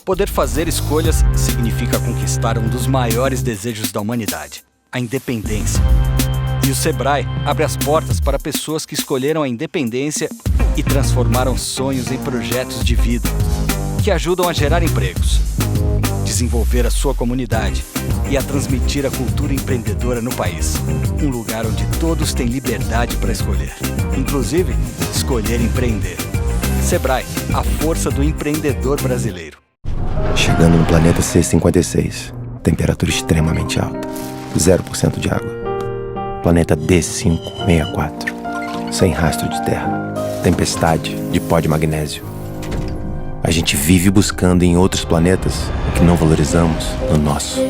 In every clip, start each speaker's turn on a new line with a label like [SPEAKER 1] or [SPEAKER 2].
[SPEAKER 1] Poder fazer escolhas significa conquistar um dos maiores desejos da humanidade, a independência. E o Sebrae abre as portas para pessoas que escolheram a independência e transformaram sonhos em projetos de vida, que ajudam a gerar empregos, desenvolver a sua comunidade e a transmitir a cultura empreendedora no país. Um lugar onde todos têm liberdade para escolher, inclusive escolher empreender. Sebrae, a força do empreendedor brasileiro.
[SPEAKER 2] Chegando no planeta C56, temperatura extremamente alta, 0% de água. Planeta D564, sem rastro de terra, tempestade de pó de magnésio. A gente vive buscando em outros planetas o que não valorizamos no nosso.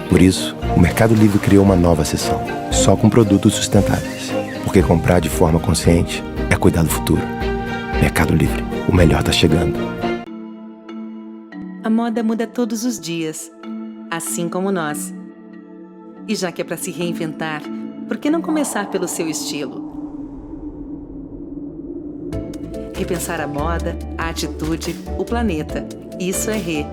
[SPEAKER 2] Por isso, o Mercado Livre criou uma nova seção, só com produtos sustentáveis. Porque comprar de forma consciente é cuidar do futuro. Mercado Livre, o melhor tá chegando.
[SPEAKER 3] A moda muda todos os dias, assim como nós. E já que é para se reinventar, por que não começar pelo seu estilo? Repensar a moda, a atitude, o planeta. Isso é Rê.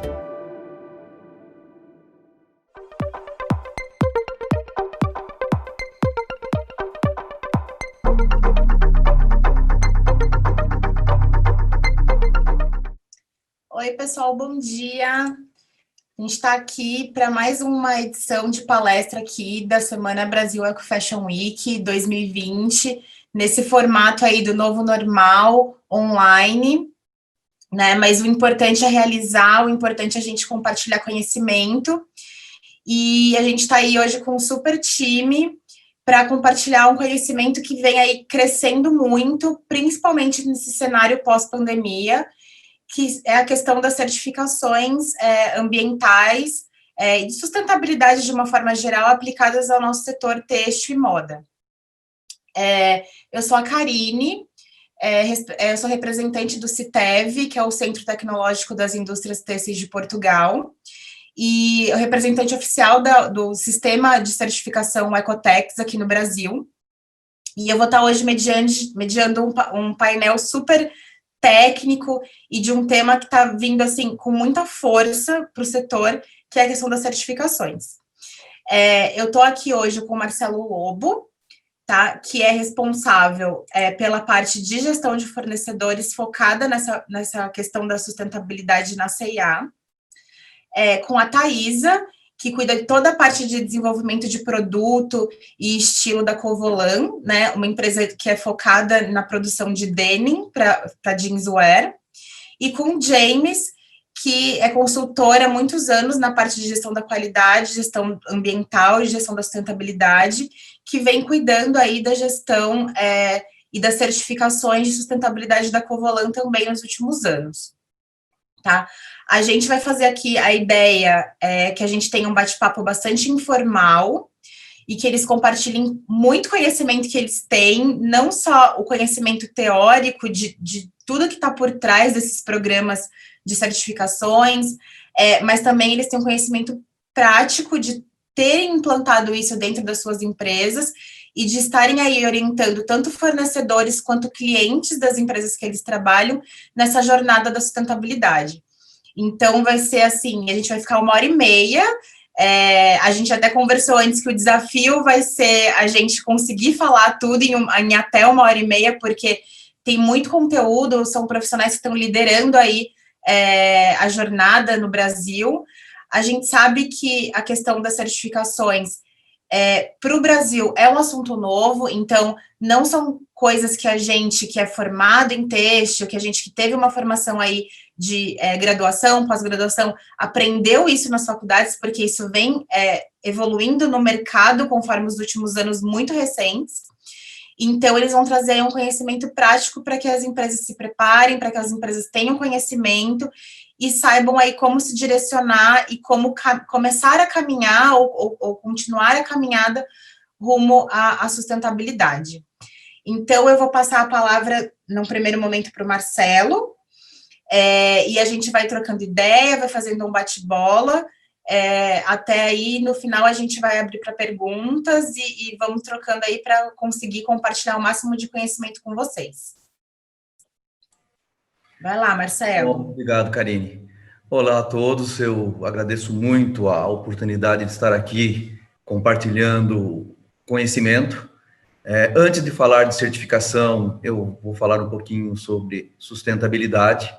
[SPEAKER 4] Oi, pessoal, bom dia. A gente está aqui para mais uma edição de palestra aqui da Semana Brasil Eco Fashion Week 2020, nesse formato aí do novo normal, online, né? Mas o importante é realizar, o importante é a gente compartilhar conhecimento. E a gente está aí hoje com um super time para compartilhar um conhecimento que vem aí crescendo muito, principalmente nesse cenário pós-pandemia, que é a questão das certificações ambientais e de sustentabilidade de uma forma geral aplicadas ao nosso setor têxtil e moda. Eu sou a Karine, eu sou representante do CITEV, que é o Centro Tecnológico das Indústrias Têxteis de Portugal, e o representante oficial do Sistema de Certificação Ecotex aqui no Brasil. E eu vou estar hoje mediando um painel super técnico e de um tema que está vindo assim com muita força para o setor, que é a questão das certificações. Eu estou aqui hoje com o Marcelo Lobo, tá, que é responsável pela parte de gestão de fornecedores focada nessa questão da sustentabilidade na C&A, com a Thaisa, que cuida de toda a parte de desenvolvimento de produto e estilo da Covolan, né, uma empresa que é focada na produção de denim para jeanswear, e com o James, que é consultor há muitos anos na parte de gestão da qualidade, gestão ambiental e gestão da sustentabilidade, que vem cuidando aí da gestão e das certificações de sustentabilidade da Covolan também nos últimos anos, tá? A gente vai fazer aqui, a ideia que a gente tenha um bate-papo bastante informal e que eles compartilhem muito conhecimento que eles têm, não só o conhecimento teórico de tudo que está por trás desses programas de certificações, mas também eles têm um conhecimento prático de terem implantado isso dentro das suas empresas e de estarem aí orientando tanto fornecedores quanto clientes das empresas que eles trabalham nessa jornada da sustentabilidade. Então, vai ser assim, a gente vai ficar 1h30, a gente até conversou antes que o desafio vai ser a gente conseguir falar tudo em até 1h30, porque tem muito conteúdo, são profissionais que estão liderando aí a jornada no Brasil. A gente sabe que a questão das certificações para o Brasil é um assunto novo, então não são coisas que a gente que é formado em têxtil, que a gente que teve uma formação aí de graduação, pós-graduação, aprendeu isso nas faculdades, porque isso vem evoluindo no mercado conforme os últimos anos muito recentes. Então, eles vão trazer um conhecimento prático para que as empresas se preparem, para que as empresas tenham conhecimento e saibam aí como se direcionar e como começar a caminhar ou continuar a caminhada rumo à sustentabilidade. Então, eu vou passar a palavra, num primeiro momento, para o Marcelo, e a gente vai trocando ideia, vai fazendo um bate-bola, até aí, no final, a gente vai abrir para perguntas e vamos trocando aí para conseguir compartilhar o máximo de conhecimento com vocês. Vai lá, Marcelo.
[SPEAKER 5] Bom, obrigado, Karine. Olá a todos, eu agradeço muito a oportunidade de estar aqui compartilhando conhecimento. Antes de falar de certificação, eu vou falar um pouquinho sobre sustentabilidade.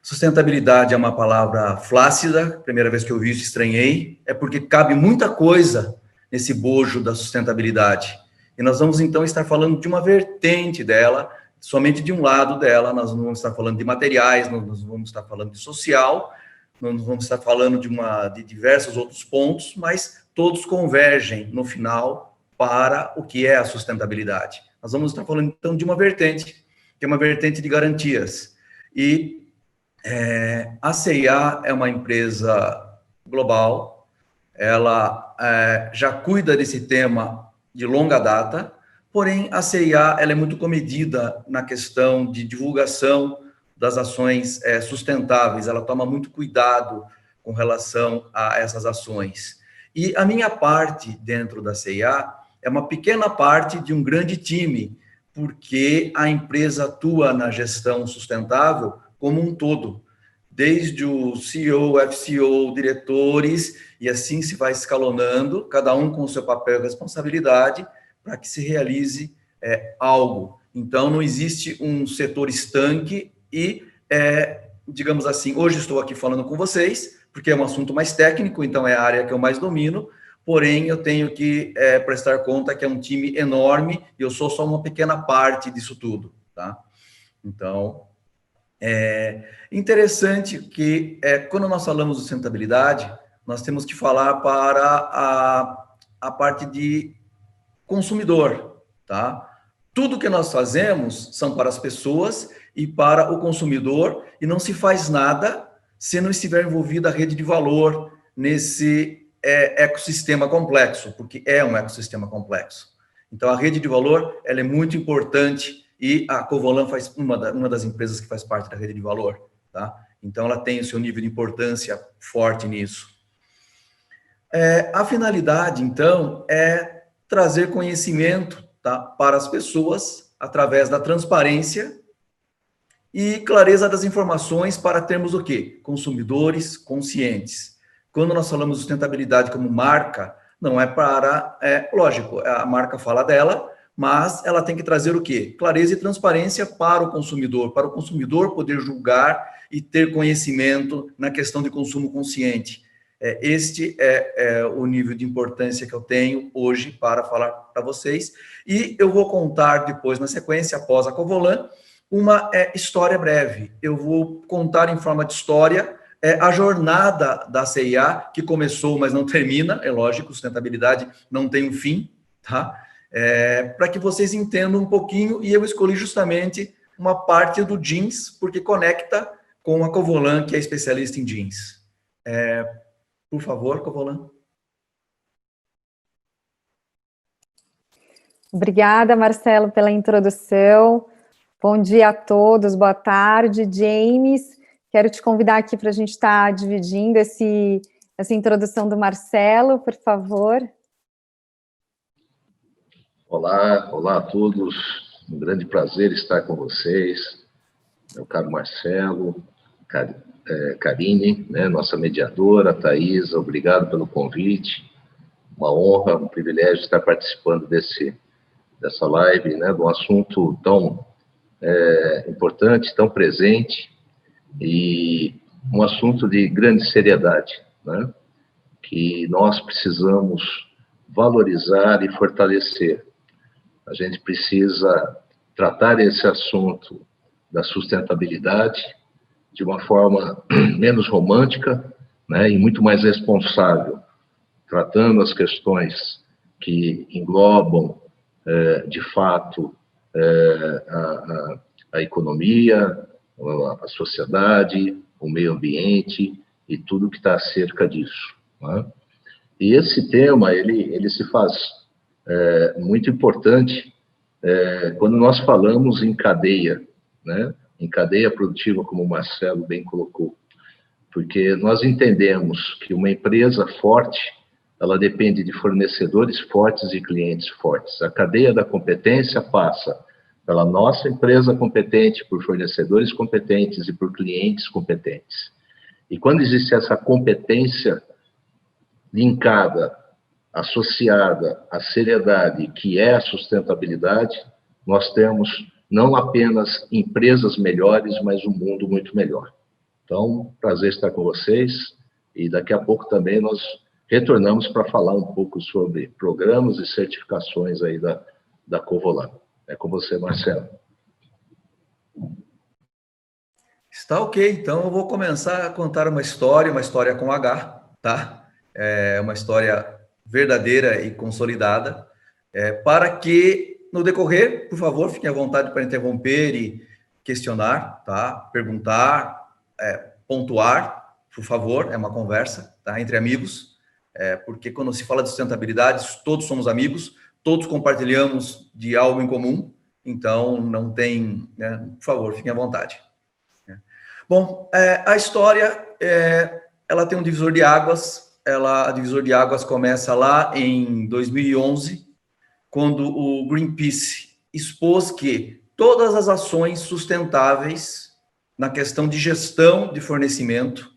[SPEAKER 5] Sustentabilidade é uma palavra flácida, primeira vez que eu vi isso estranhei, é porque cabe muita coisa nesse bojo da sustentabilidade. E nós vamos então estar falando de uma vertente dela, somente de um lado dela, nós não vamos estar falando de materiais, nós vamos estar falando de social, nós vamos estar falando de diversos outros pontos, mas todos convergem no final para o que é a sustentabilidade. Nós vamos estar falando então de uma vertente, que é uma vertente de garantias. E a C&A é uma empresa global, ela já cuida desse tema de longa data, porém a C&A ela é muito comedida na questão de divulgação das ações sustentáveis, ela toma muito cuidado com relação a essas ações. E a minha parte dentro da C&A é uma pequena parte de um grande time, porque a empresa atua na gestão sustentável como um todo, desde o CEO, FCO, diretores, e assim se vai escalonando, cada um com o seu papel e responsabilidade, para que se realize algo. Então, não existe um setor estanque e, digamos assim, hoje estou aqui falando com vocês, porque é um assunto mais técnico, então é a área que eu mais domino, porém eu tenho que prestar conta que é um time enorme e eu sou só uma pequena parte disso tudo, tá? Então, é interessante que, quando nós falamos de sustentabilidade, nós temos que falar para a parte de consumidor, tá? Tudo que nós fazemos são para as pessoas e para o consumidor, e não se faz nada se não estiver envolvida a rede de valor nesse ecossistema complexo, porque é um ecossistema complexo. Então, a rede de valor, ela é muito importante, e a Covolan faz uma das empresas que faz parte da rede de valor, tá? Então, ela tem o seu nível de importância forte nisso. A finalidade, então, é trazer conhecimento, tá, para as pessoas através da transparência e clareza das informações para termos o quê? Consumidores conscientes. Quando nós falamos de sustentabilidade como marca, não é para... lógico, a marca fala dela, mas ela tem que trazer o quê? Clareza e transparência para o consumidor poder julgar e ter conhecimento na questão de consumo consciente. Este é o nível de importância que eu tenho hoje para falar para vocês. E eu vou contar depois, na sequência, após a Covolan, uma história breve. Eu vou contar em forma de história a jornada da C&A, que começou, mas não termina, é lógico, sustentabilidade não tem um fim, tá? Para que vocês entendam um pouquinho, e eu escolhi justamente uma parte do jeans, porque conecta com a Covolan, que é especialista em jeans. Por favor, Covolan.
[SPEAKER 6] Obrigada, Marcelo, pela introdução. Bom dia a todos, boa tarde. James, quero te convidar aqui para a gente estar dividindo essa introdução do Marcelo, por favor.
[SPEAKER 7] Olá a todos, um grande prazer estar com vocês, meu caro Marcelo, Karine, né, nossa mediadora, Thaisa, obrigado pelo convite, uma honra, um privilégio estar participando dessa live, né, de um assunto tão importante, tão presente, e um assunto de grande seriedade, né, que nós precisamos valorizar e fortalecer. A gente precisa tratar esse assunto da sustentabilidade de uma forma menos romântica, né, e muito mais responsável, tratando as questões que englobam, de fato, a economia, a sociedade, o meio ambiente e tudo que está acerca disso, né? E esse tema, ele se faz muito importante quando nós falamos em cadeia, né? Em cadeia produtiva, como o Marcelo bem colocou, porque nós entendemos que uma empresa forte, ela depende de fornecedores fortes e clientes fortes. A cadeia da competência passa pela nossa empresa competente, por fornecedores competentes e por clientes competentes. E quando existe essa competência linkada, associada à seriedade, que é a sustentabilidade, nós temos não apenas empresas melhores, mas um mundo muito melhor. Então, prazer estar com vocês, e daqui a pouco também nós retornamos para falar um pouco sobre programas e certificações aí da Covolan. É com você, Marcelo.
[SPEAKER 5] Está ok, então eu vou começar a contar uma história com H, tá? É uma história verdadeira e consolidada, para que, no decorrer, por favor, fiquem à vontade para interromper e questionar, tá? Perguntar, pontuar, por favor, é uma conversa, tá? Entre amigos, porque quando se fala de sustentabilidade, todos somos amigos, todos compartilhamos de algo em comum, então não tem, né? Por favor, fiquem à vontade. Bom, a história, ela tem um divisor de águas. A divisor de águas começa lá em 2011, quando o Greenpeace expôs que todas as ações sustentáveis na questão de gestão de fornecimento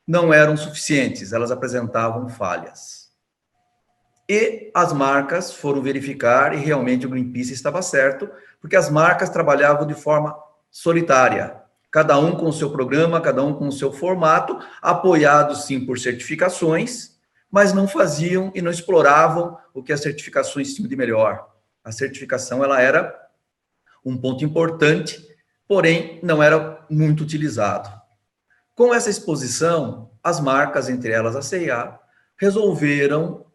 [SPEAKER 5] não eram suficientes, elas apresentavam falhas. E as marcas foram verificar e realmente o Greenpeace estava certo, porque as marcas trabalhavam de forma solitária, cada um com o seu programa, cada um com o seu formato, apoiados sim por certificações, mas não faziam e não exploravam o que as certificações tinham de melhor. A certificação, ela era um ponto importante, porém não era muito utilizado. Com essa exposição, as marcas, entre elas a C&A, resolveram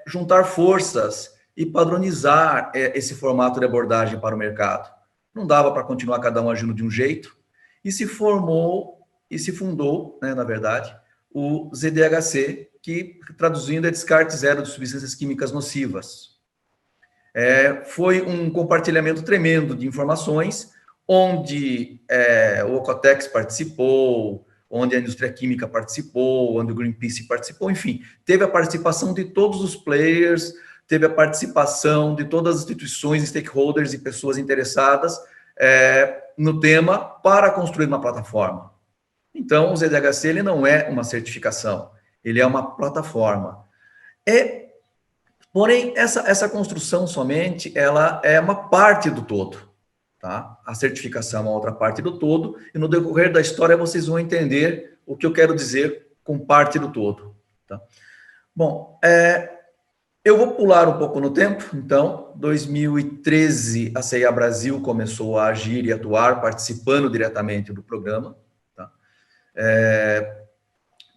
[SPEAKER 5] juntar forças e padronizar esse formato de abordagem para o mercado. Não dava para continuar cada um agindo de um jeito, e se fundou, né, na verdade, o ZDHC, que, traduzindo, é descarte zero de substâncias químicas nocivas. Foi um compartilhamento tremendo de informações, onde o Ocotex participou, onde a indústria química participou, onde o Greenpeace participou, enfim, teve a participação de todos os players, teve a participação de todas as instituições, stakeholders e pessoas interessadas no tema para construir uma plataforma. Então, o ZDHC ele não é uma certificação, ele é uma plataforma. Porém, essa construção somente, ela é uma parte do todo. Tá? A certificação é uma outra parte do todo, e no decorrer da história vocês vão entender o que eu quero dizer com parte do todo. Tá? Bom, eu vou pular um pouco no tempo. Então, 2013, a C&A Brasil começou a agir e atuar, participando diretamente do programa. Tá?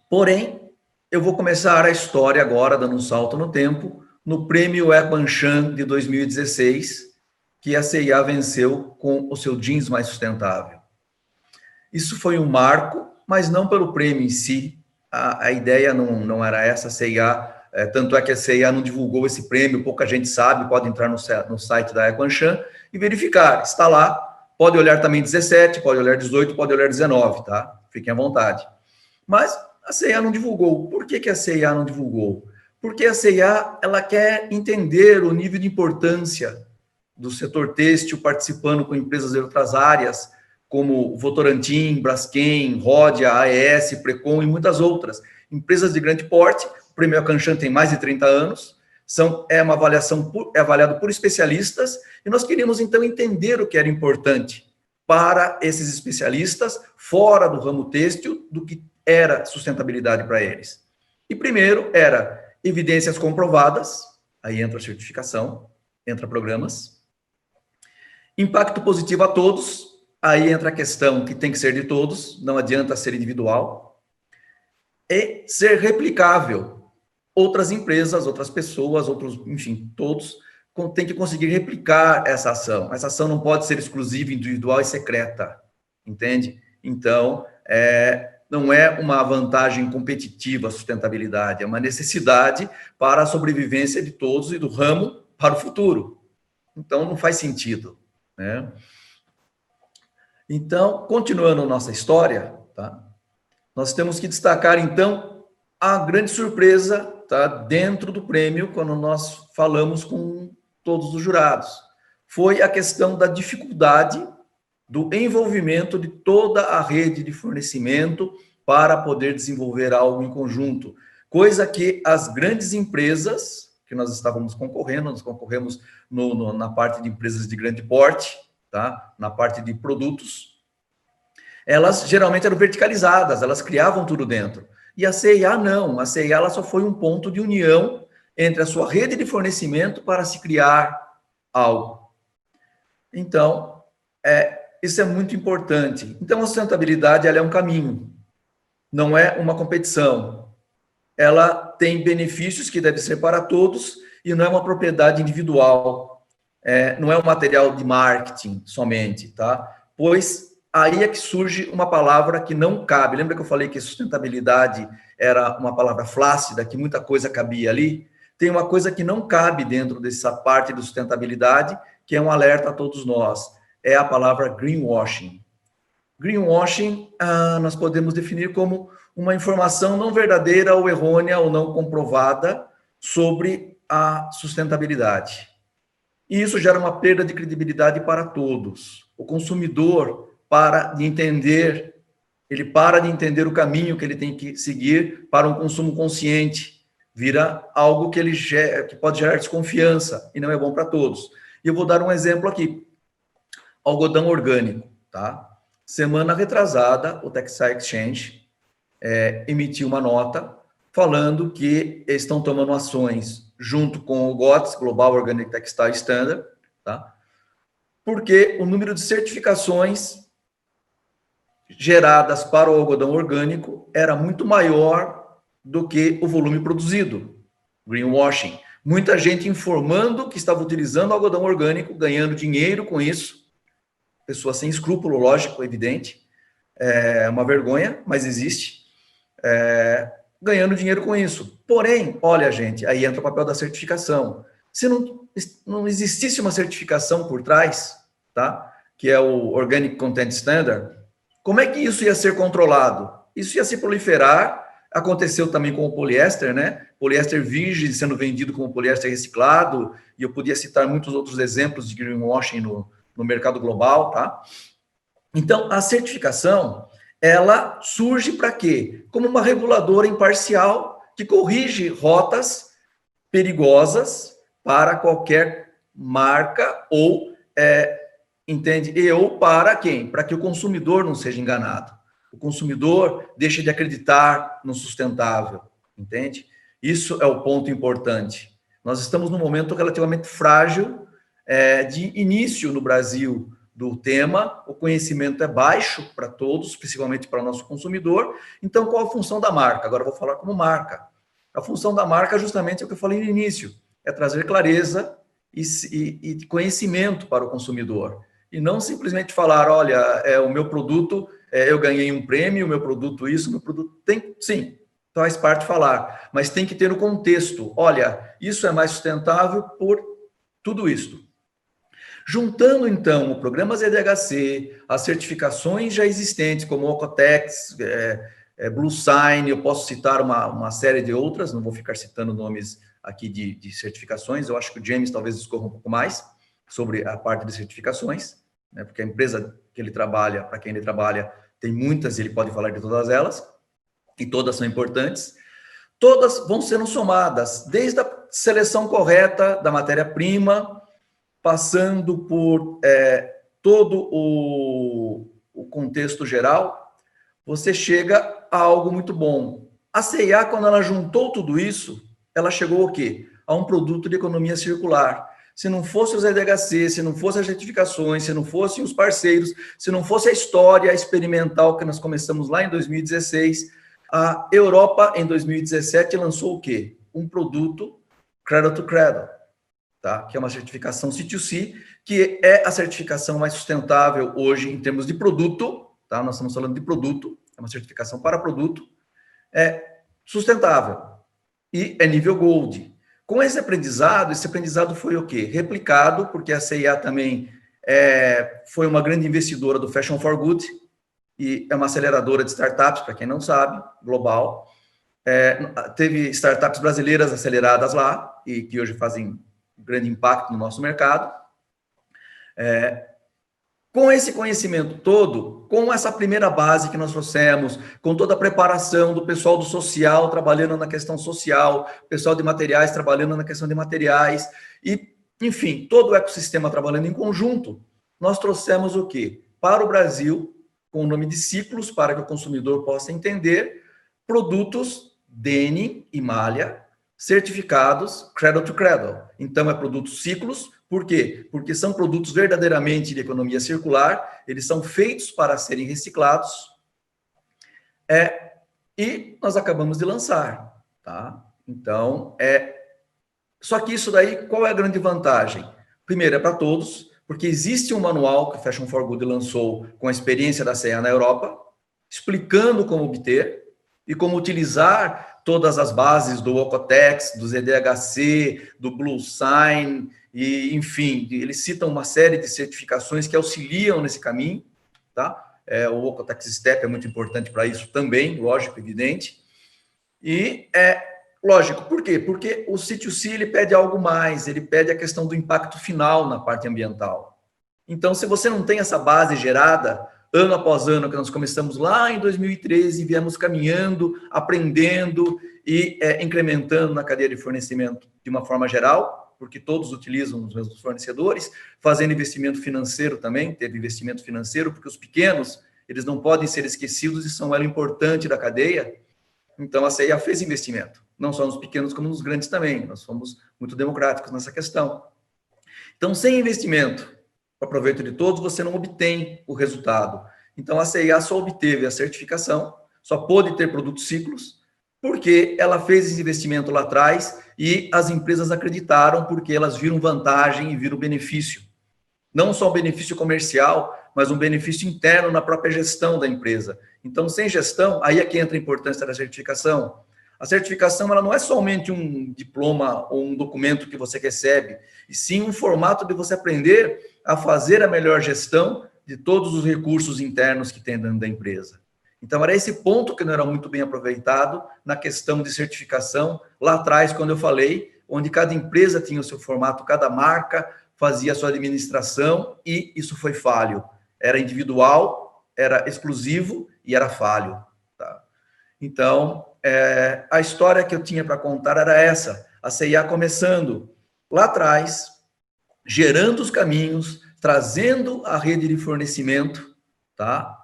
[SPEAKER 5] Porém, eu vou começar a história agora, dando um salto no tempo, no Prêmio Equanchan de 2016, que a C&A venceu com o seu jeans mais sustentável. Isso foi um marco, mas não pelo prêmio em si. A ideia não era essa, a C&A, tanto é que a C&A não divulgou esse prêmio, pouca gente sabe, pode entrar no site da Equanchan e verificar, está lá, pode olhar também 17, pode olhar 18, pode olhar 19, tá? Fiquem à vontade. Mas a C&A não divulgou. Por que a C&A não divulgou? Porque a C&A, ela quer entender o nível de importância do setor têxtil, participando com empresas de outras áreas, como Votorantim, Braskem, Rodia, AES, Precon e muitas outras. Empresas de grande porte. O Prêmio Equanchan tem mais de 30 anos, é uma avaliação, avaliado por especialistas, e nós queríamos, então, entender o que era importante para esses especialistas, fora do ramo têxtil, do que era sustentabilidade para eles. E primeiro era evidências comprovadas, aí entra a certificação, entra programas. Impacto positivo a todos, aí entra a questão que tem que ser de todos, não adianta ser individual. E ser replicável. Outras empresas, outras pessoas, enfim, todos têm que conseguir replicar essa ação. Essa ação não pode ser exclusiva, individual e secreta, entende? Então, não é uma vantagem competitiva a sustentabilidade, é uma necessidade para a sobrevivência de todos e do ramo para o futuro. Então, não faz sentido, né? Então, continuando nossa história, tá? Nós temos que destacar, então, a grande surpresa, tá, dentro do prêmio, quando nós falamos com todos os jurados. foi a questão da dificuldade do envolvimento de toda a rede de fornecimento para poder desenvolver algo em conjunto, coisa que as grandes empresas, que nós estávamos concorrendo, nós concorremos na parte de empresas de grande porte, tá? Na parte de produtos, elas geralmente eram verticalizadas, elas criavam tudo dentro. E a CIA não, a CIA ela só foi um ponto de união entre a sua rede de fornecimento para se criar algo. Então, isso é muito importante. Então, a sustentabilidade ela é um caminho, não é uma competição. Ela tem benefícios que devem ser para todos e não é uma propriedade individual, não é um material de marketing somente, tá? Pois aí é que surge uma palavra que não cabe. Lembra que eu falei que sustentabilidade era uma palavra flácida, que muita coisa cabia ali? Tem uma coisa que não cabe dentro dessa parte de sustentabilidade, que é um alerta a todos nós. É a palavra greenwashing. Greenwashing, nós podemos definir como uma informação não verdadeira ou errônea ou não comprovada sobre a sustentabilidade. E isso gera uma perda de credibilidade para todos. O consumidor ele para de entender o caminho que ele tem que seguir para um consumo consciente, vira algo que pode gerar desconfiança e não é bom para todos. E eu vou dar um exemplo aqui. Algodão orgânico, tá? Semana retrasada, o Textile Exchange emitiu uma nota falando que estão tomando ações junto com o GOTS, Global Organic Textile Standard, tá? Porque o número de certificações geradas para o algodão orgânico era muito maior do que o volume produzido. Greenwashing. Muita gente informando que estava utilizando algodão orgânico, ganhando dinheiro com isso. Pessoa sem escrúpulo, lógico, evidente. É uma vergonha, mas existe. Ganhando dinheiro com isso. Porém, olha, gente, aí entra o papel da certificação. Se não existisse uma certificação por trás, tá? Que é o Organic Content Standard, como é que isso ia ser controlado? Isso ia se proliferar. Aconteceu também com o poliéster, né? Poliéster virgem sendo vendido como poliéster reciclado, e eu podia citar muitos outros exemplos de greenwashing no mercado global, tá? Então, a certificação, ela surge para quê? Como uma reguladora imparcial que corrige rotas perigosas para qualquer marca ou, entende? Ou para quem? Para que o consumidor não seja enganado. O consumidor deixe de acreditar no sustentável, entende? Isso é o ponto importante. Nós estamos num momento relativamente frágil de início no Brasil do tema, o conhecimento é baixo para todos, principalmente para o nosso consumidor. Então, qual a função da marca? Agora eu vou falar como marca. A função da marca justamente é o que eu falei no início, é trazer clareza e conhecimento para o consumidor. E não simplesmente falar, olha, o meu produto, eu ganhei um prêmio, o meu produto isso, o meu produto tem, sim, faz parte falar, mas tem que ter o contexto. Olha, isso é mais sustentável por tudo isso. Juntando, então, o programa ZDHC, as certificações já existentes, como o Ocotex, Blue Sign, eu posso citar uma série de outras, não vou ficar citando nomes aqui de certificações, eu acho que o James talvez discorra um pouco mais sobre a parte de certificações, né, porque a empresa que ele trabalha, para quem ele trabalha, tem muitas e ele pode falar de todas elas, e todas são importantes. Todas vão sendo somadas, desde a seleção correta da matéria-prima, passando por todo o contexto geral, você chega a algo muito bom. A CIA, quando ela juntou tudo isso, ela chegou ao quê? A um produto de economia circular. Se não fosse os EDHC, se não fossem as certificações, se não fossem os parceiros, se não fosse a história experimental que nós começamos lá em 2016, a Europa, em 2017, lançou o quê? Um produto Cradle to Cradle, tá? Que é uma certificação C2C, que é a certificação mais sustentável hoje em termos de produto, tá? Nós estamos falando de produto, é uma certificação para produto, sustentável, e é nível Gold. Com esse aprendizado foi o quê? Replicado, porque a CIA também foi uma grande investidora do Fashion for Good, e é uma aceleradora de startups, para quem não sabe, global. Teve startups brasileiras aceleradas lá, e que hoje fazem grande impacto no nosso mercado. Com esse conhecimento todo, com essa primeira base que nós trouxemos, com toda a preparação do pessoal do social trabalhando na questão social, pessoal de materiais trabalhando na questão de materiais, e, enfim, todo o ecossistema trabalhando em conjunto, nós trouxemos o quê? Para o Brasil, com o nome de ciclos, para que o consumidor possa entender, produtos DENE e malha, certificados Cradle to Cradle. Então, é produtos ciclos. Por quê? Porque são produtos verdadeiramente de economia circular, eles são feitos para serem reciclados, e nós acabamos de lançar, tá? Então, só que isso daí, qual é a grande vantagem? Primeiro, é para todos, porque existe um manual que a Fashion for Good lançou com a experiência da CEA na Europa, explicando como obter e como utilizar todas as bases do Ocotex, do ZDHC, do Blue Sign, e, enfim, eles citam uma série de certificações que auxiliam nesse caminho, tá? O Ocotex Step é muito importante para isso também, lógico, evidente. E, lógico, por quê? Porque o C2C, ele pede algo mais, ele pede a questão do impacto final na parte ambiental. Então, se você não tem essa base gerada, ano após ano, que nós começamos lá em 2013, viemos caminhando, aprendendo e incrementando na cadeia de fornecimento de uma forma geral, porque todos utilizam os mesmos fornecedores, fazendo investimento financeiro também, teve investimento financeiro, porque os pequenos, eles não podem ser esquecidos e são um elo importante da cadeia. Então, a CEA fez investimento, não só nos pequenos, como nos grandes também. Nós fomos muito democráticos nessa questão. Então, sem investimento, para proveito de todos, você não obtém o resultado. Então, a CEA só obteve a certificação, só pôde ter produtos ciclos, porque ela fez esse investimento lá atrás e as empresas acreditaram porque elas viram vantagem e viram benefício. Não só o benefício comercial, mas um benefício interno na própria gestão da empresa. Então, sem gestão, aí é que entra a importância da certificação. A certificação, ela não é somente um diploma ou um documento que você recebe, e sim um formato de você aprender a fazer a melhor gestão de todos os recursos internos que tem dentro da empresa. Então, era esse ponto que não era muito bem aproveitado na questão de certificação, lá atrás, quando eu falei, onde cada empresa tinha o seu formato, cada marca fazia a sua administração, e isso foi falho. Era individual, era exclusivo e era falho. Tá? Então, a história que eu tinha para contar era essa, a CEA começando lá atrás, gerando os caminhos, trazendo a rede de fornecimento, tá?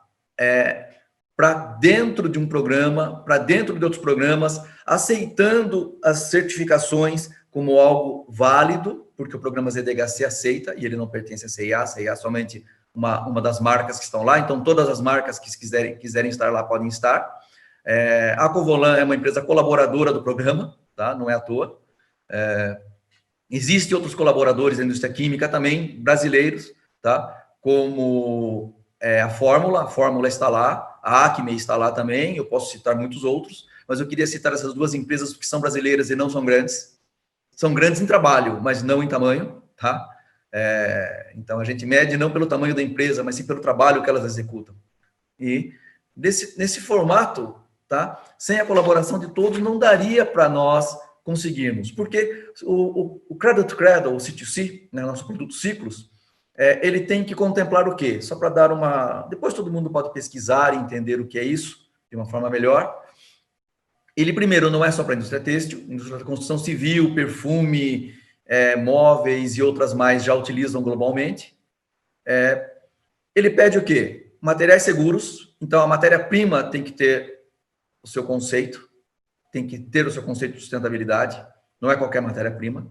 [SPEAKER 5] Para dentro de um programa, para dentro de outros programas, aceitando as certificações como algo válido, porque o programa ZDHC aceita, e ele não pertence à CEA, a CEA é somente uma das marcas que estão lá, então todas as marcas que quiserem estar lá podem estar. A Covolan é uma empresa colaboradora do programa, tá? Não é à toa. Existem outros colaboradores da indústria química também, brasileiros, tá? Como a Fórmula está lá, a Acme está lá também, eu posso citar muitos outros, mas eu queria citar essas duas empresas porque são brasileiras e não são grandes. São grandes em trabalho, mas não em tamanho, tá? Então, a gente mede não pelo tamanho da empresa, mas sim pelo trabalho que elas executam. E nesse formato, tá? Sem a colaboração de todos, não daria para nós conseguirmos, porque o Cradle to Cradle, o C2C, né, nosso produto ciclos, ele tem que contemplar o quê? Só para dar uma... Depois todo mundo pode pesquisar e entender o que é isso, de uma forma melhor. Ele, primeiro, não é só para a indústria têxtil, indústria da construção civil, perfume, móveis e outras mais já utilizam globalmente. Ele pede o quê? Materiais seguros, então a matéria-prima tem que ter o seu conceito, tem que ter o seu conceito de sustentabilidade, não é qualquer matéria-prima.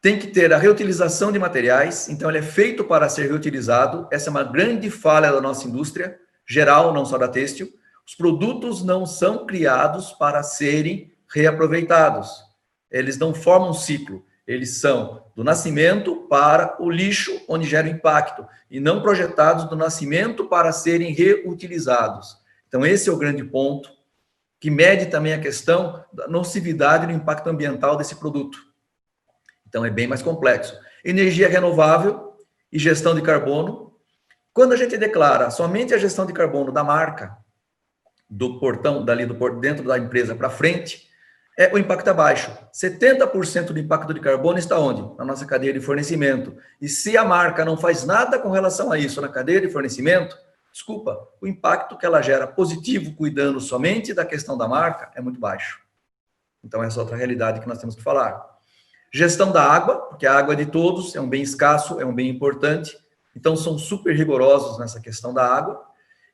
[SPEAKER 5] Tem que ter a reutilização de materiais, então ele é feito para ser reutilizado. Essa é uma grande falha da nossa indústria geral, não só da têxtil. Os produtos não são criados para serem reaproveitados. Eles não formam um ciclo. Eles são do nascimento para o lixo, onde gera impacto, e não projetados do nascimento para serem reutilizados. Então, esse é o grande ponto, que mede também a questão da nocividade e do impacto ambiental desse produto. Então, é bem mais complexo. Energia renovável e gestão de carbono. Quando a gente declara somente a gestão de carbono da marca, do portão, dentro da empresa para frente, o impacto é baixo. 70% do impacto de carbono está onde? Na nossa cadeia de fornecimento. E se a marca não faz nada com relação a isso na cadeia de fornecimento, desculpa, o impacto que ela gera positivo, cuidando somente da questão da marca, é muito baixo. Então, essa é outra realidade que nós temos que falar. Gestão da água, porque a água é de todos, é um bem escasso, é um bem importante. Então, são super rigorosos nessa questão da água.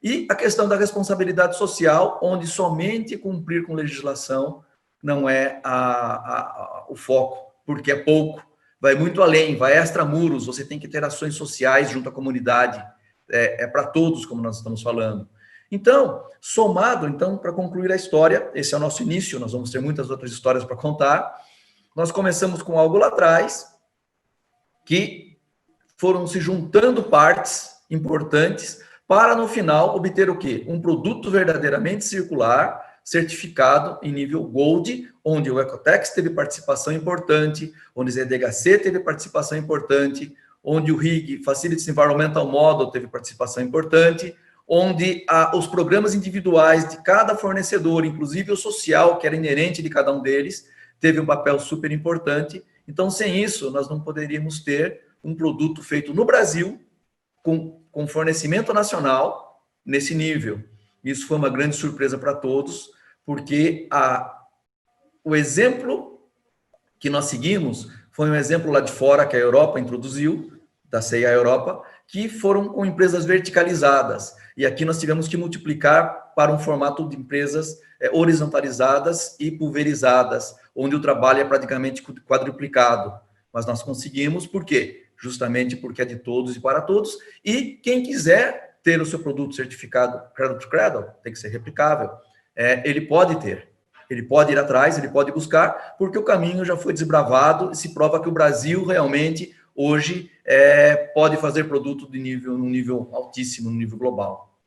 [SPEAKER 5] E a questão da responsabilidade social, onde somente cumprir com legislação não é o foco, porque é pouco, vai muito além, vai extramuros, você tem que ter ações sociais junto à comunidade, é para todos, como nós estamos falando. Então, somado, então, para concluir a história, esse é o nosso início, nós vamos ter muitas outras histórias para contar. Nós começamos com algo lá atrás, que foram se juntando partes importantes para, no final, obter o quê? Um produto verdadeiramente circular, certificado em nível Gold, onde o Ecotex teve participação importante, onde o ZDHC teve participação importante, onde o RIG, Facilities Environmental Model, teve participação importante, onde os programas individuais de cada fornecedor, inclusive o social, que era inerente de cada um deles, teve um papel super importante. Então, sem isso, nós não poderíamos ter um produto feito no Brasil, com fornecimento nacional, nesse nível. Isso foi uma grande surpresa para todos, porque o exemplo que nós seguimos foi um exemplo lá de fora, que a Europa introduziu, da CIA Europa, que foram com empresas verticalizadas. E aqui nós tivemos que multiplicar para um formato de empresas horizontalizadas e pulverizadas, onde o trabalho é praticamente quadruplicado. Mas nós conseguimos, por quê? Justamente porque é de todos e para todos. E quem quiser ter o seu produto certificado Cradle to Cradle, tem que ser replicável, ele pode ter. Ele pode ir atrás, ele pode buscar, porque o caminho já foi desbravado e se prova que o Brasil realmente, hoje, pode fazer produto num nível altíssimo, no nível global.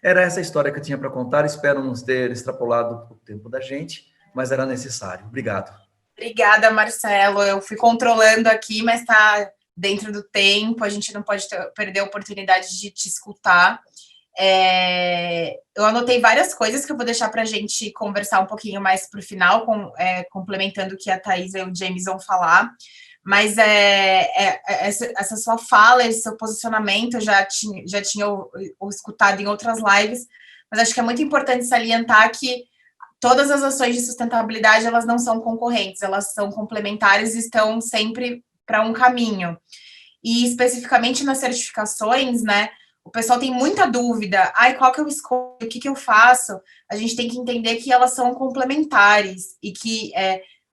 [SPEAKER 5] Era essa a história que eu tinha para contar, espero não ter extrapolado o tempo da gente, mas era necessário. Obrigado.
[SPEAKER 4] Obrigada, Marcelo. Eu fui controlando aqui, mas está dentro do tempo, a gente não pode perder a oportunidade de te escutar. Eu anotei várias coisas que eu vou deixar para a gente conversar um pouquinho mais para o final, complementando o que a Thaís e o James vão falar. Mas essa sua fala, esse seu posicionamento, eu já tinha escutado em outras lives, mas acho que é muito importante salientar que todas as ações de sustentabilidade, elas não são concorrentes, elas são complementares e estão sempre para um caminho. E especificamente nas certificações, né, o pessoal tem muita dúvida, qual que eu escolho, o que eu faço? A gente tem que entender que elas são complementares e que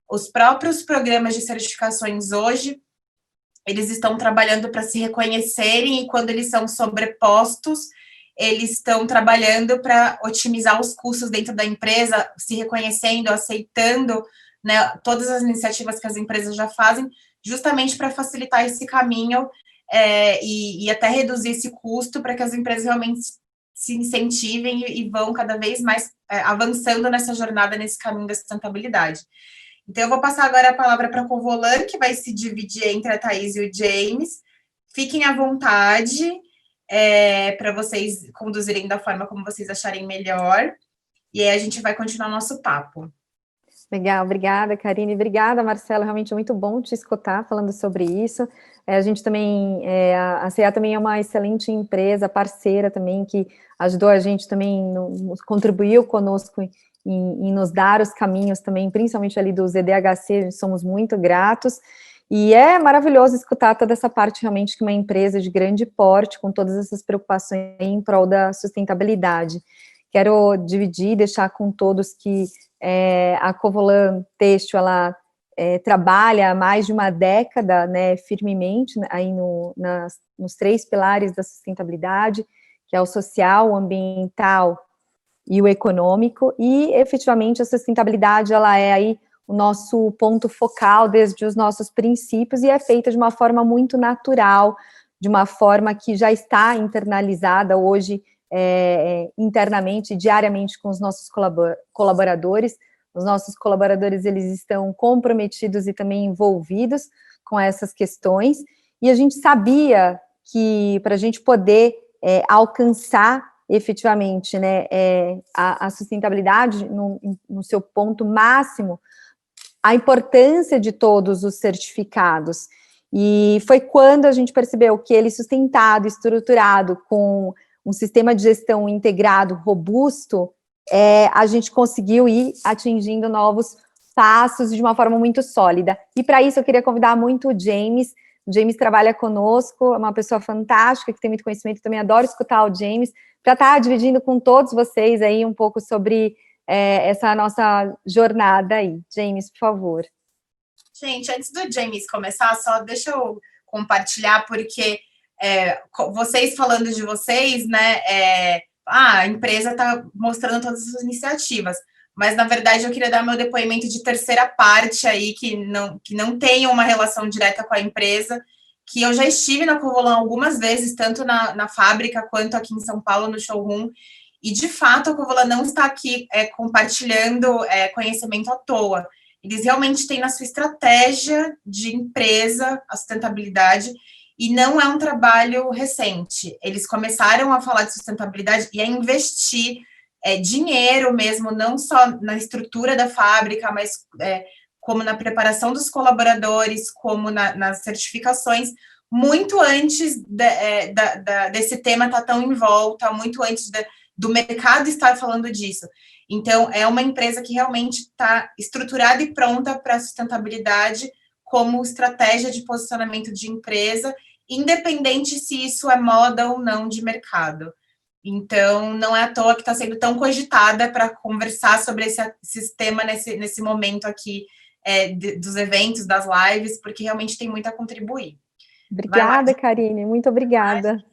[SPEAKER 4] os próprios programas de certificações hoje, eles estão trabalhando para se reconhecerem e quando eles são sobrepostos, eles estão trabalhando para otimizar os custos dentro da empresa, se reconhecendo, aceitando, né, todas as iniciativas que as empresas já fazem, justamente para facilitar esse caminho e até reduzir esse custo para que as empresas realmente se incentivem e vão cada vez mais avançando nessa jornada, nesse caminho da sustentabilidade. Então, eu vou passar agora a palavra para a Covolan, que vai se dividir entre a Thaís e o James. Fiquem à vontade para vocês conduzirem da forma como vocês acharem melhor. E aí a gente vai continuar o nosso papo.
[SPEAKER 6] Legal, obrigada, Karine. Obrigada, Marcelo. Realmente é muito bom te escutar falando sobre isso. A gente também, a CA também é uma excelente empresa, parceira também, que ajudou a gente também, contribuiu conosco em nos dar os caminhos também, principalmente ali do ZDHC, somos muito gratos. E é maravilhoso escutar toda essa parte realmente que uma empresa de grande porte, com todas essas preocupações em prol da sustentabilidade. Quero dividir, deixar com todos que a Covolan Têxtil, ela trabalha há mais de uma década, né, firmemente aí nos 3 pilares da sustentabilidade, que é o social, o ambiental e o econômico, e efetivamente a sustentabilidade, ela é aí o nosso ponto focal desde os nossos princípios e é feita de uma forma muito natural, de uma forma que já está internalizada hoje internamente, diariamente com os nossos colaboradores. Os nossos colaboradores, eles estão comprometidos e também envolvidos com essas questões, e a gente sabia que para a gente poder alcançar efetivamente, né, a sustentabilidade no seu ponto máximo, a importância de todos os certificados. E foi quando a gente percebeu que ele sustentado, estruturado, com um sistema de gestão integrado, robusto, a gente conseguiu ir atingindo novos passos de uma forma muito sólida. E para isso eu queria convidar muito o James. O James trabalha conosco, é uma pessoa fantástica, que tem muito conhecimento, também adoro escutar o James, para estar dividindo com todos vocês aí um pouco sobre essa nossa jornada aí. James, por favor.
[SPEAKER 4] Gente, antes do James começar, só deixa eu compartilhar, porque vocês falando de vocês, né, a empresa está mostrando todas as suas iniciativas, mas, na verdade, eu queria dar meu depoimento de terceira parte aí, que não tem uma relação direta com a empresa, que eu já estive na Covolan algumas vezes, tanto na fábrica quanto aqui em São Paulo, no showroom, e, de fato, a Covolan não está aqui compartilhando conhecimento à toa. Eles realmente têm na sua estratégia de empresa a sustentabilidade, e não é um trabalho recente. Eles começaram a falar de sustentabilidade e a investir dinheiro mesmo, não só na estrutura da fábrica, mas como na preparação dos colaboradores, como nas certificações, muito antes desse tema estar tão em volta, muito antes do mercado estar falando disso. Então, é uma empresa que realmente está estruturada e pronta para a sustentabilidade como estratégia de posicionamento de empresa, independente se isso é moda ou não de mercado. Então, não é à toa que está sendo tão cogitada para conversar sobre esse tema nesse momento aqui dos eventos, das lives, porque realmente tem muito a contribuir.
[SPEAKER 6] Obrigada, Karine, muito obrigada.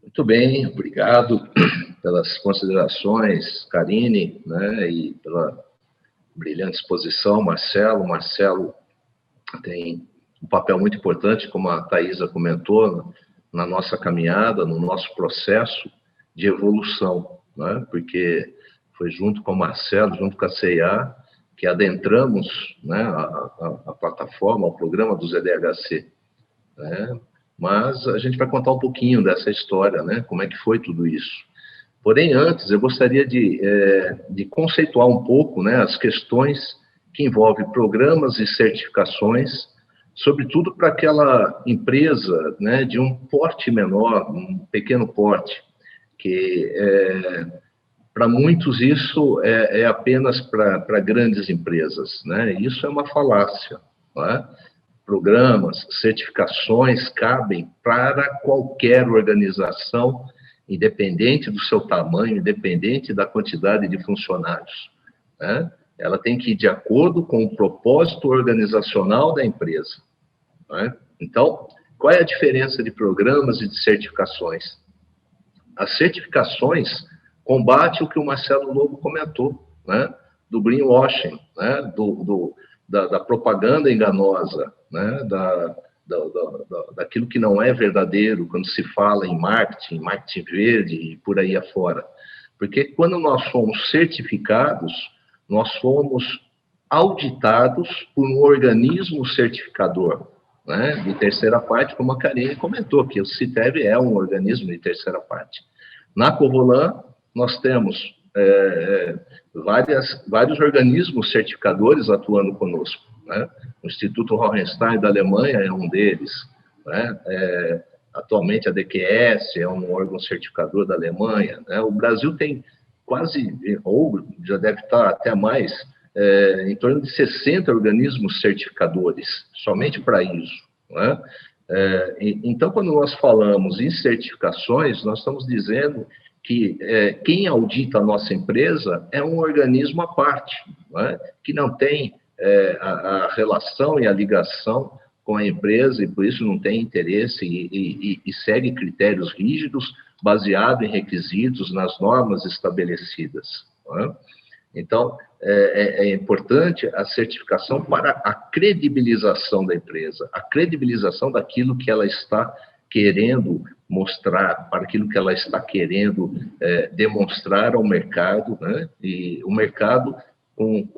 [SPEAKER 7] Muito bem, obrigado pelas considerações, Karine, né, e pela brilhante exposição, Marcelo. Marcelo tem um papel muito importante, como a Thaisa comentou, na nossa caminhada, no nosso processo de evolução, né, porque foi junto com o Marcelo, junto com a CIA, que adentramos, né, a plataforma, o programa do ZDHC, né? Mas a gente vai contar um pouquinho dessa história, né? Como é que foi tudo isso. Porém, antes, eu gostaria de conceituar um pouco, né, as questões que envolvem programas e certificações, sobretudo para aquela empresa, né, de um porte menor, um pequeno porte, que para muitos isso é apenas para grandes empresas, né? Isso é uma falácia, não é? Programas, certificações cabem para qualquer organização, independente do seu tamanho, independente da quantidade de funcionários, né? Ela tem que ir de acordo com o propósito organizacional da empresa, né? Então, qual é a diferença de programas e de certificações? As certificações combatem o que o Marcelo Lobo comentou, né? Do greenwashing, né? Da propaganda enganosa, né? Daquilo que não é verdadeiro quando se fala em marketing verde e por aí afora. Porque quando nós somos certificados, nós somos auditados por um organismo certificador, né? De terceira parte, como a Karine comentou, que o CITEV é um organismo de terceira parte. Na Covolan, nós temos vários organismos certificadores atuando conosco, né? O Instituto Hohenstein da Alemanha é um deles, né? Atualmente a DQS é um órgão certificador da Alemanha, né? O Brasil tem quase, ou já deve estar até mais, em torno de 60 organismos certificadores, somente para isso, né? Então, quando nós falamos em certificações, nós estamos dizendo que quem audita a nossa empresa é um organismo à parte, né? Que não tem a relação e a ligação com a empresa e, por isso, não tem interesse e segue critérios rígidos baseado em requisitos nas normas estabelecidas, né? Então, é importante a certificação para a credibilização da empresa, a credibilização daquilo que ela está querendo mostrar, para aquilo que ela está querendo demonstrar ao mercado, né? E o mercado, com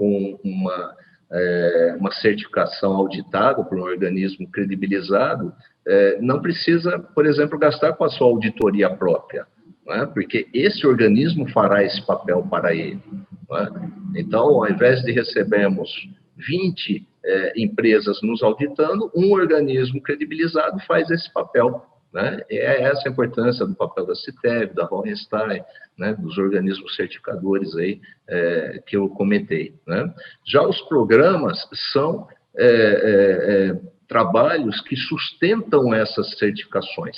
[SPEAKER 7] uma certificação auditada por um organismo credibilizado, não precisa, por exemplo, gastar com a sua auditoria própria, né? Porque esse organismo fará esse papel para ele, né? Então, ao invés de recebermos 20 empresas nos auditando, um organismo credibilizado faz esse papel, né? É essa a importância do papel da CITEV, da Hohenstein, né? Dos organismos certificadores aí, que eu comentei, né? Já os programas são trabalhos que sustentam essas certificações,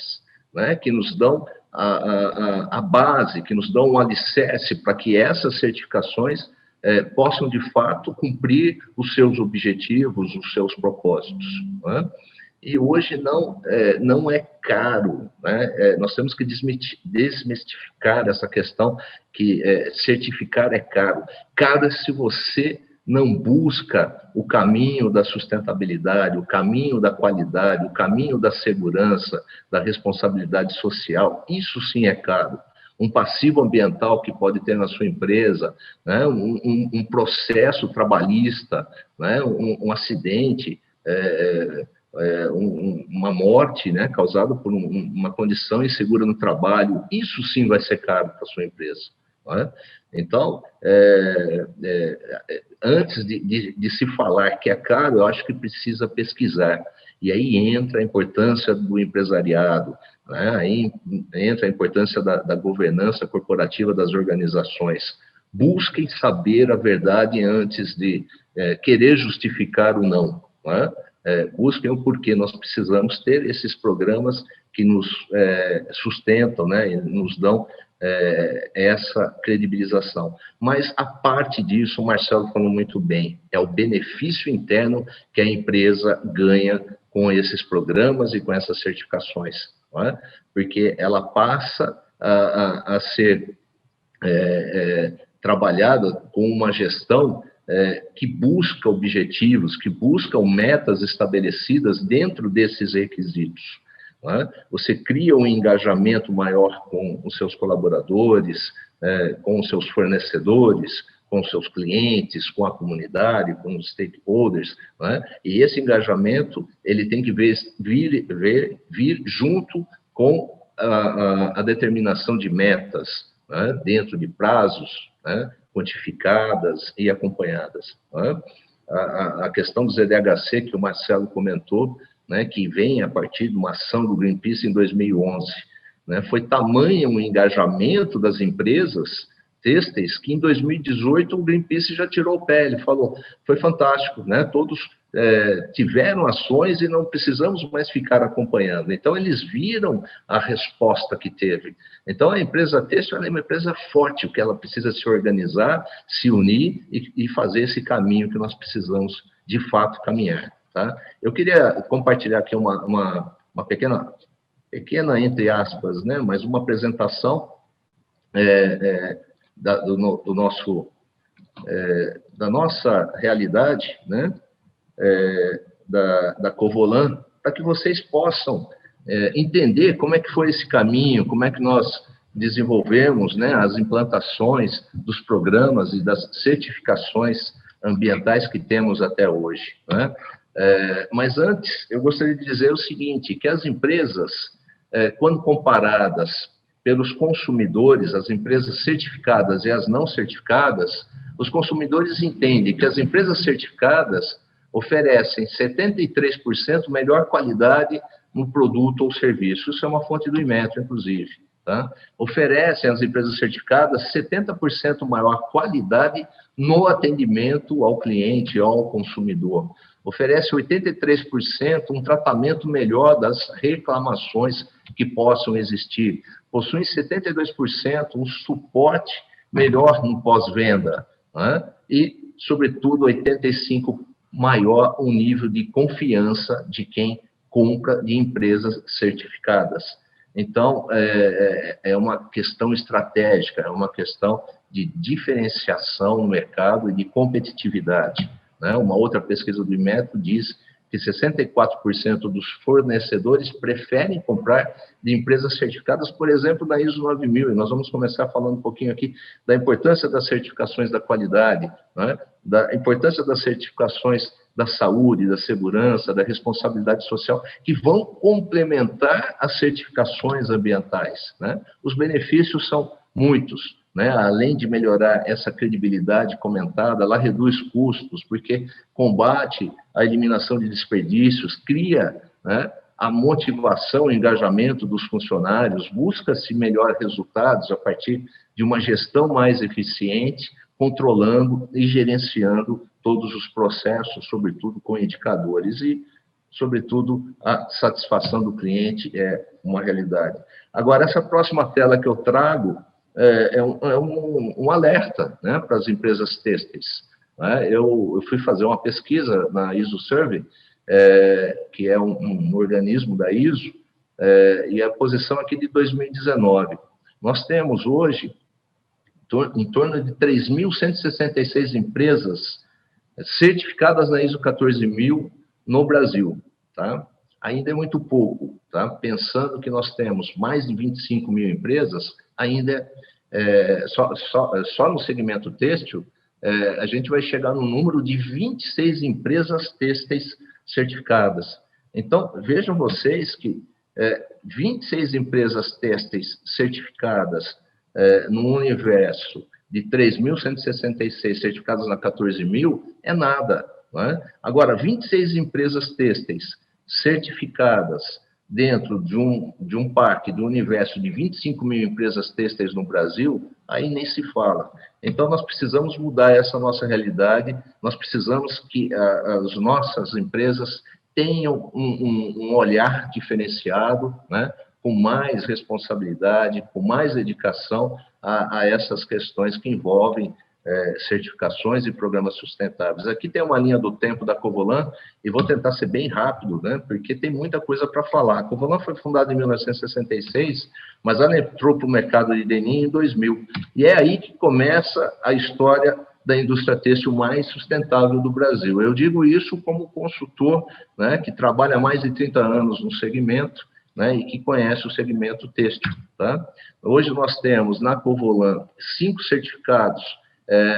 [SPEAKER 7] né? Que nos dão a base, que nos dão um alicerce para que essas certificações possam, de fato, cumprir os seus objetivos, os seus propósitos, né? E hoje não é caro, né? Nós temos que desmistificar essa questão que certificar é caro. Caro é se você não busca o caminho da sustentabilidade, o caminho da qualidade, o caminho da segurança, da responsabilidade social. Isso sim é caro. Um passivo ambiental que pode ter na sua empresa, né? um processo trabalhista, né? um acidente, uma morte, né? causada por uma condição insegura no trabalho, isso sim vai ser caro para a sua empresa. Né? Então, antes de se falar que é caro, eu acho que precisa pesquisar. E aí entra a importância do empresariado, né? Aí entra a importância da governança corporativa das organizações. Busquem saber a verdade antes de querer justificar o não. Né? Busquem o porquê. Nós precisamos ter esses programas que nos sustentam, né? E nos dão essa credibilização. Mas, a parte disso, o Marcelo falou muito bem, é o benefício interno que a empresa ganha com esses programas e com essas certificações, não é? Porque ela passa a ser trabalhada com uma gestão que busca objetivos, que busca metas estabelecidas dentro desses requisitos. Né? Você cria um engajamento maior com os seus colaboradores, com os seus fornecedores, com os seus clientes, com a comunidade, com os stakeholders, né? E esse engajamento ele tem que vir junto com a determinação de metas, né? Dentro de prazos, né? Quantificadas e acompanhadas. Né? A questão do ZDHC, que o Marcelo comentou, né, que vem a partir de uma ação do Greenpeace em 2011, né, foi tamanho o engajamento das empresas têxteis que em 2018 o Greenpeace já tirou o pé, ele falou, foi fantástico, né, todos tiveram ações e não precisamos mais ficar acompanhando. Então, eles viram a resposta que teve. Então, a empresa têxtil é uma empresa forte, porque ela precisa se organizar, se unir e fazer esse caminho que nós precisamos, de fato, caminhar. Tá? Eu queria compartilhar aqui uma pequena, entre aspas, né, mas uma apresentação da nossa realidade, né, da Covolan, para que vocês possam entender como é que foi esse caminho, como é que nós desenvolvemos, né, as implantações dos programas e das certificações ambientais que temos até hoje, né? Mas antes, eu gostaria de dizer o seguinte, que as empresas, quando comparadas pelos consumidores, as empresas certificadas e as não certificadas, os consumidores entendem que as empresas certificadas oferecem 73% melhor qualidade no produto ou serviço. Isso é uma fonte do Inmetro, inclusive. Tá? Oferecem às empresas certificadas 70% maior qualidade no atendimento ao cliente, ao consumidor. Oferece 83% um tratamento melhor das reclamações que possam existir. Possuem 72% um suporte melhor no pós-venda, né? E, sobretudo, 85% maior o nível de confiança de quem compra de empresas certificadas. Então, é uma questão estratégica, é uma questão de diferenciação no mercado e de competitividade. Né? Uma outra pesquisa do Inmetro diz que 64% dos fornecedores preferem comprar de empresas certificadas, por exemplo, da ISO 9000, e nós vamos começar falando um pouquinho aqui da importância das certificações da qualidade, né? Da importância das certificações da saúde, da segurança, da responsabilidade social, que vão complementar as certificações ambientais. Né? Os benefícios são muitos, né? Além de melhorar essa credibilidade comentada, ela reduz custos, porque combate a eliminação de desperdícios, cria, né, a motivação, o engajamento dos funcionários, busca-se melhores resultados a partir de uma gestão mais eficiente, controlando e gerenciando todos os processos, sobretudo com indicadores e, sobretudo, a satisfação do cliente é uma realidade. Agora, essa próxima tela que eu trago é um alerta, né, para as empresas têxteis, né? Eu fui fazer uma pesquisa na ISO Survey, que é um organismo da ISO, e a posição aqui de 2019. Nós temos hoje em torno de 3.166 empresas certificadas na ISO 14000 no Brasil, tá? Ainda é muito pouco, tá? Pensando que nós temos mais de 25 mil empresas, ainda só no segmento têxtil, a gente vai chegar no número de 26 empresas têxteis certificadas. Então, vejam vocês que 26 empresas têxteis certificadas no universo de 3.166 certificadas na 14.000 é nada, não é? Agora, 26 empresas têxteis certificadas dentro de um parque, do universo de 25 mil empresas têxteis no Brasil, aí nem se fala. Então, nós precisamos mudar essa nossa realidade, nós precisamos que as nossas empresas tenham um olhar diferenciado, né, com mais responsabilidade, com mais dedicação a essas questões que envolvem certificações e programas sustentáveis. Aqui tem uma linha do tempo da Covolan, e vou tentar ser bem rápido, né, porque tem muita coisa para falar. A Covolan foi fundada em 1966, mas ela entrou para o mercado de denim em 2000, e é aí que começa a história da indústria têxtil mais sustentável do Brasil. Eu digo isso como consultor, né, que trabalha há mais de 30 anos no segmento, né, e que conhece o segmento têxtil, tá? Hoje nós temos na Covolan 5 certificados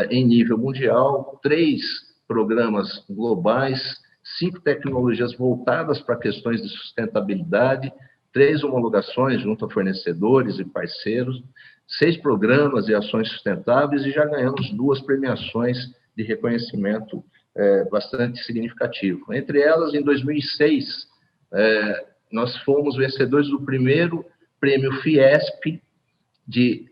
[SPEAKER 7] em nível mundial, 3 programas globais, 5 tecnologias voltadas para questões de sustentabilidade, 3 homologações junto a fornecedores e parceiros, 6 programas e ações sustentáveis, e já ganhamos 2 premiações de reconhecimento bastante significativo. Entre elas, em 2006, nós fomos vencedores do primeiro prêmio Fiesp de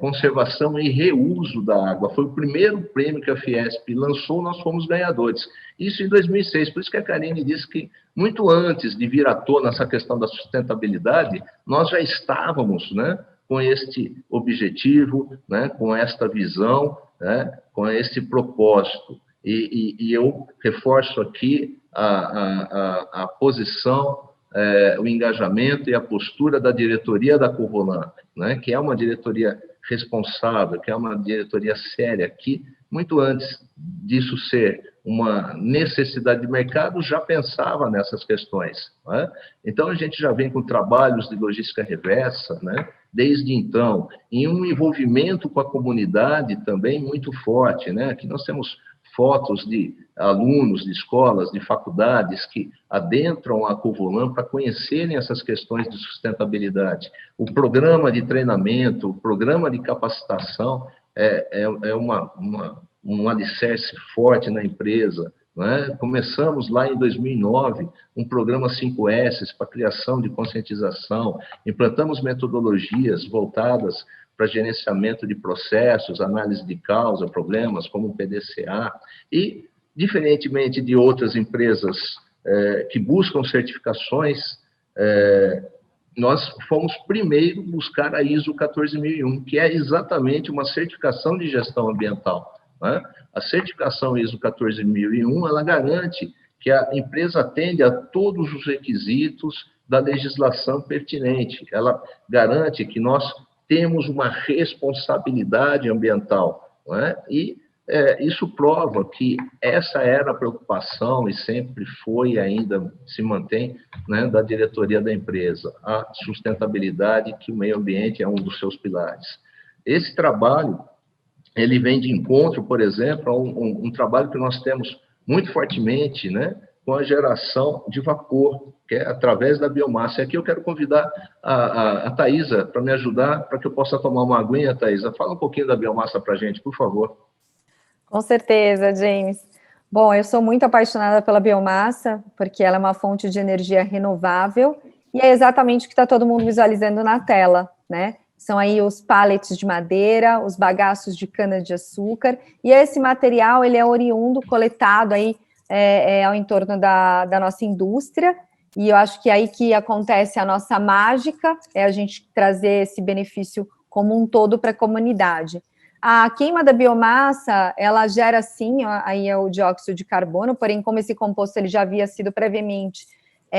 [SPEAKER 7] conservação e reuso da água. Foi o primeiro prêmio que a Fiesp lançou, nós fomos ganhadores. Isso em 2006, por isso que a Karine disse que, muito antes de vir à tona essa questão da sustentabilidade, nós já estávamos, né, com este objetivo, né, com esta visão, né, com esse propósito. E eu reforço aqui a posição, o engajamento e a postura da diretoria da Covolan, né, que é uma diretoria responsável, que é uma diretoria séria, que muito antes disso ser uma necessidade de mercado, já pensava nessas questões, né? Então, a gente já vem com trabalhos de logística reversa, né, desde então, em um envolvimento com a comunidade também muito forte, né? Aqui nós temos fotos de alunos de escolas, de faculdades que adentram a Covolan para conhecerem essas questões de sustentabilidade. O programa de treinamento, o programa de capacitação é um alicerce forte na empresa, né? Começamos lá em 2009 um programa 5S para criação de conscientização, implantamos metodologias voltadas para gerenciamento de processos, análise de causa, problemas, como o PDCA, e, diferentemente de outras empresas que buscam certificações, nós fomos primeiro buscar a ISO 14001, que é exatamente uma certificação de gestão ambiental, né? A certificação ISO 14001, ela garante que a empresa atende a todos os requisitos da legislação pertinente, ela garante que nós temos uma responsabilidade ambiental, não é? E isso prova que essa era a preocupação e sempre foi e ainda se mantém, né, da diretoria da empresa, a sustentabilidade, que o meio ambiente é um dos seus pilares. Esse trabalho, ele vem de encontro, por exemplo, a um trabalho que nós temos muito fortemente, né, com a geração de vapor, que é através da biomassa. E aqui eu quero convidar a Thaisa para me ajudar, para que eu possa tomar uma aguinha. Thaisa, fala um pouquinho da biomassa para a gente, por favor.
[SPEAKER 6] Com certeza, James. Bom, eu sou muito apaixonada pela biomassa, porque ela é uma fonte de energia renovável, e é exatamente o que está todo mundo visualizando na tela, né? São aí os pallets de madeira, os bagaços de cana-de-açúcar, e esse material, ele é oriundo, coletado aí ao entorno da nossa indústria, e eu acho que é aí que acontece a nossa mágica, é a gente trazer esse benefício como um todo para a comunidade. A queima da biomassa, ela gera sim, aí é o dióxido de carbono, porém, como esse composto ele já havia sido previamente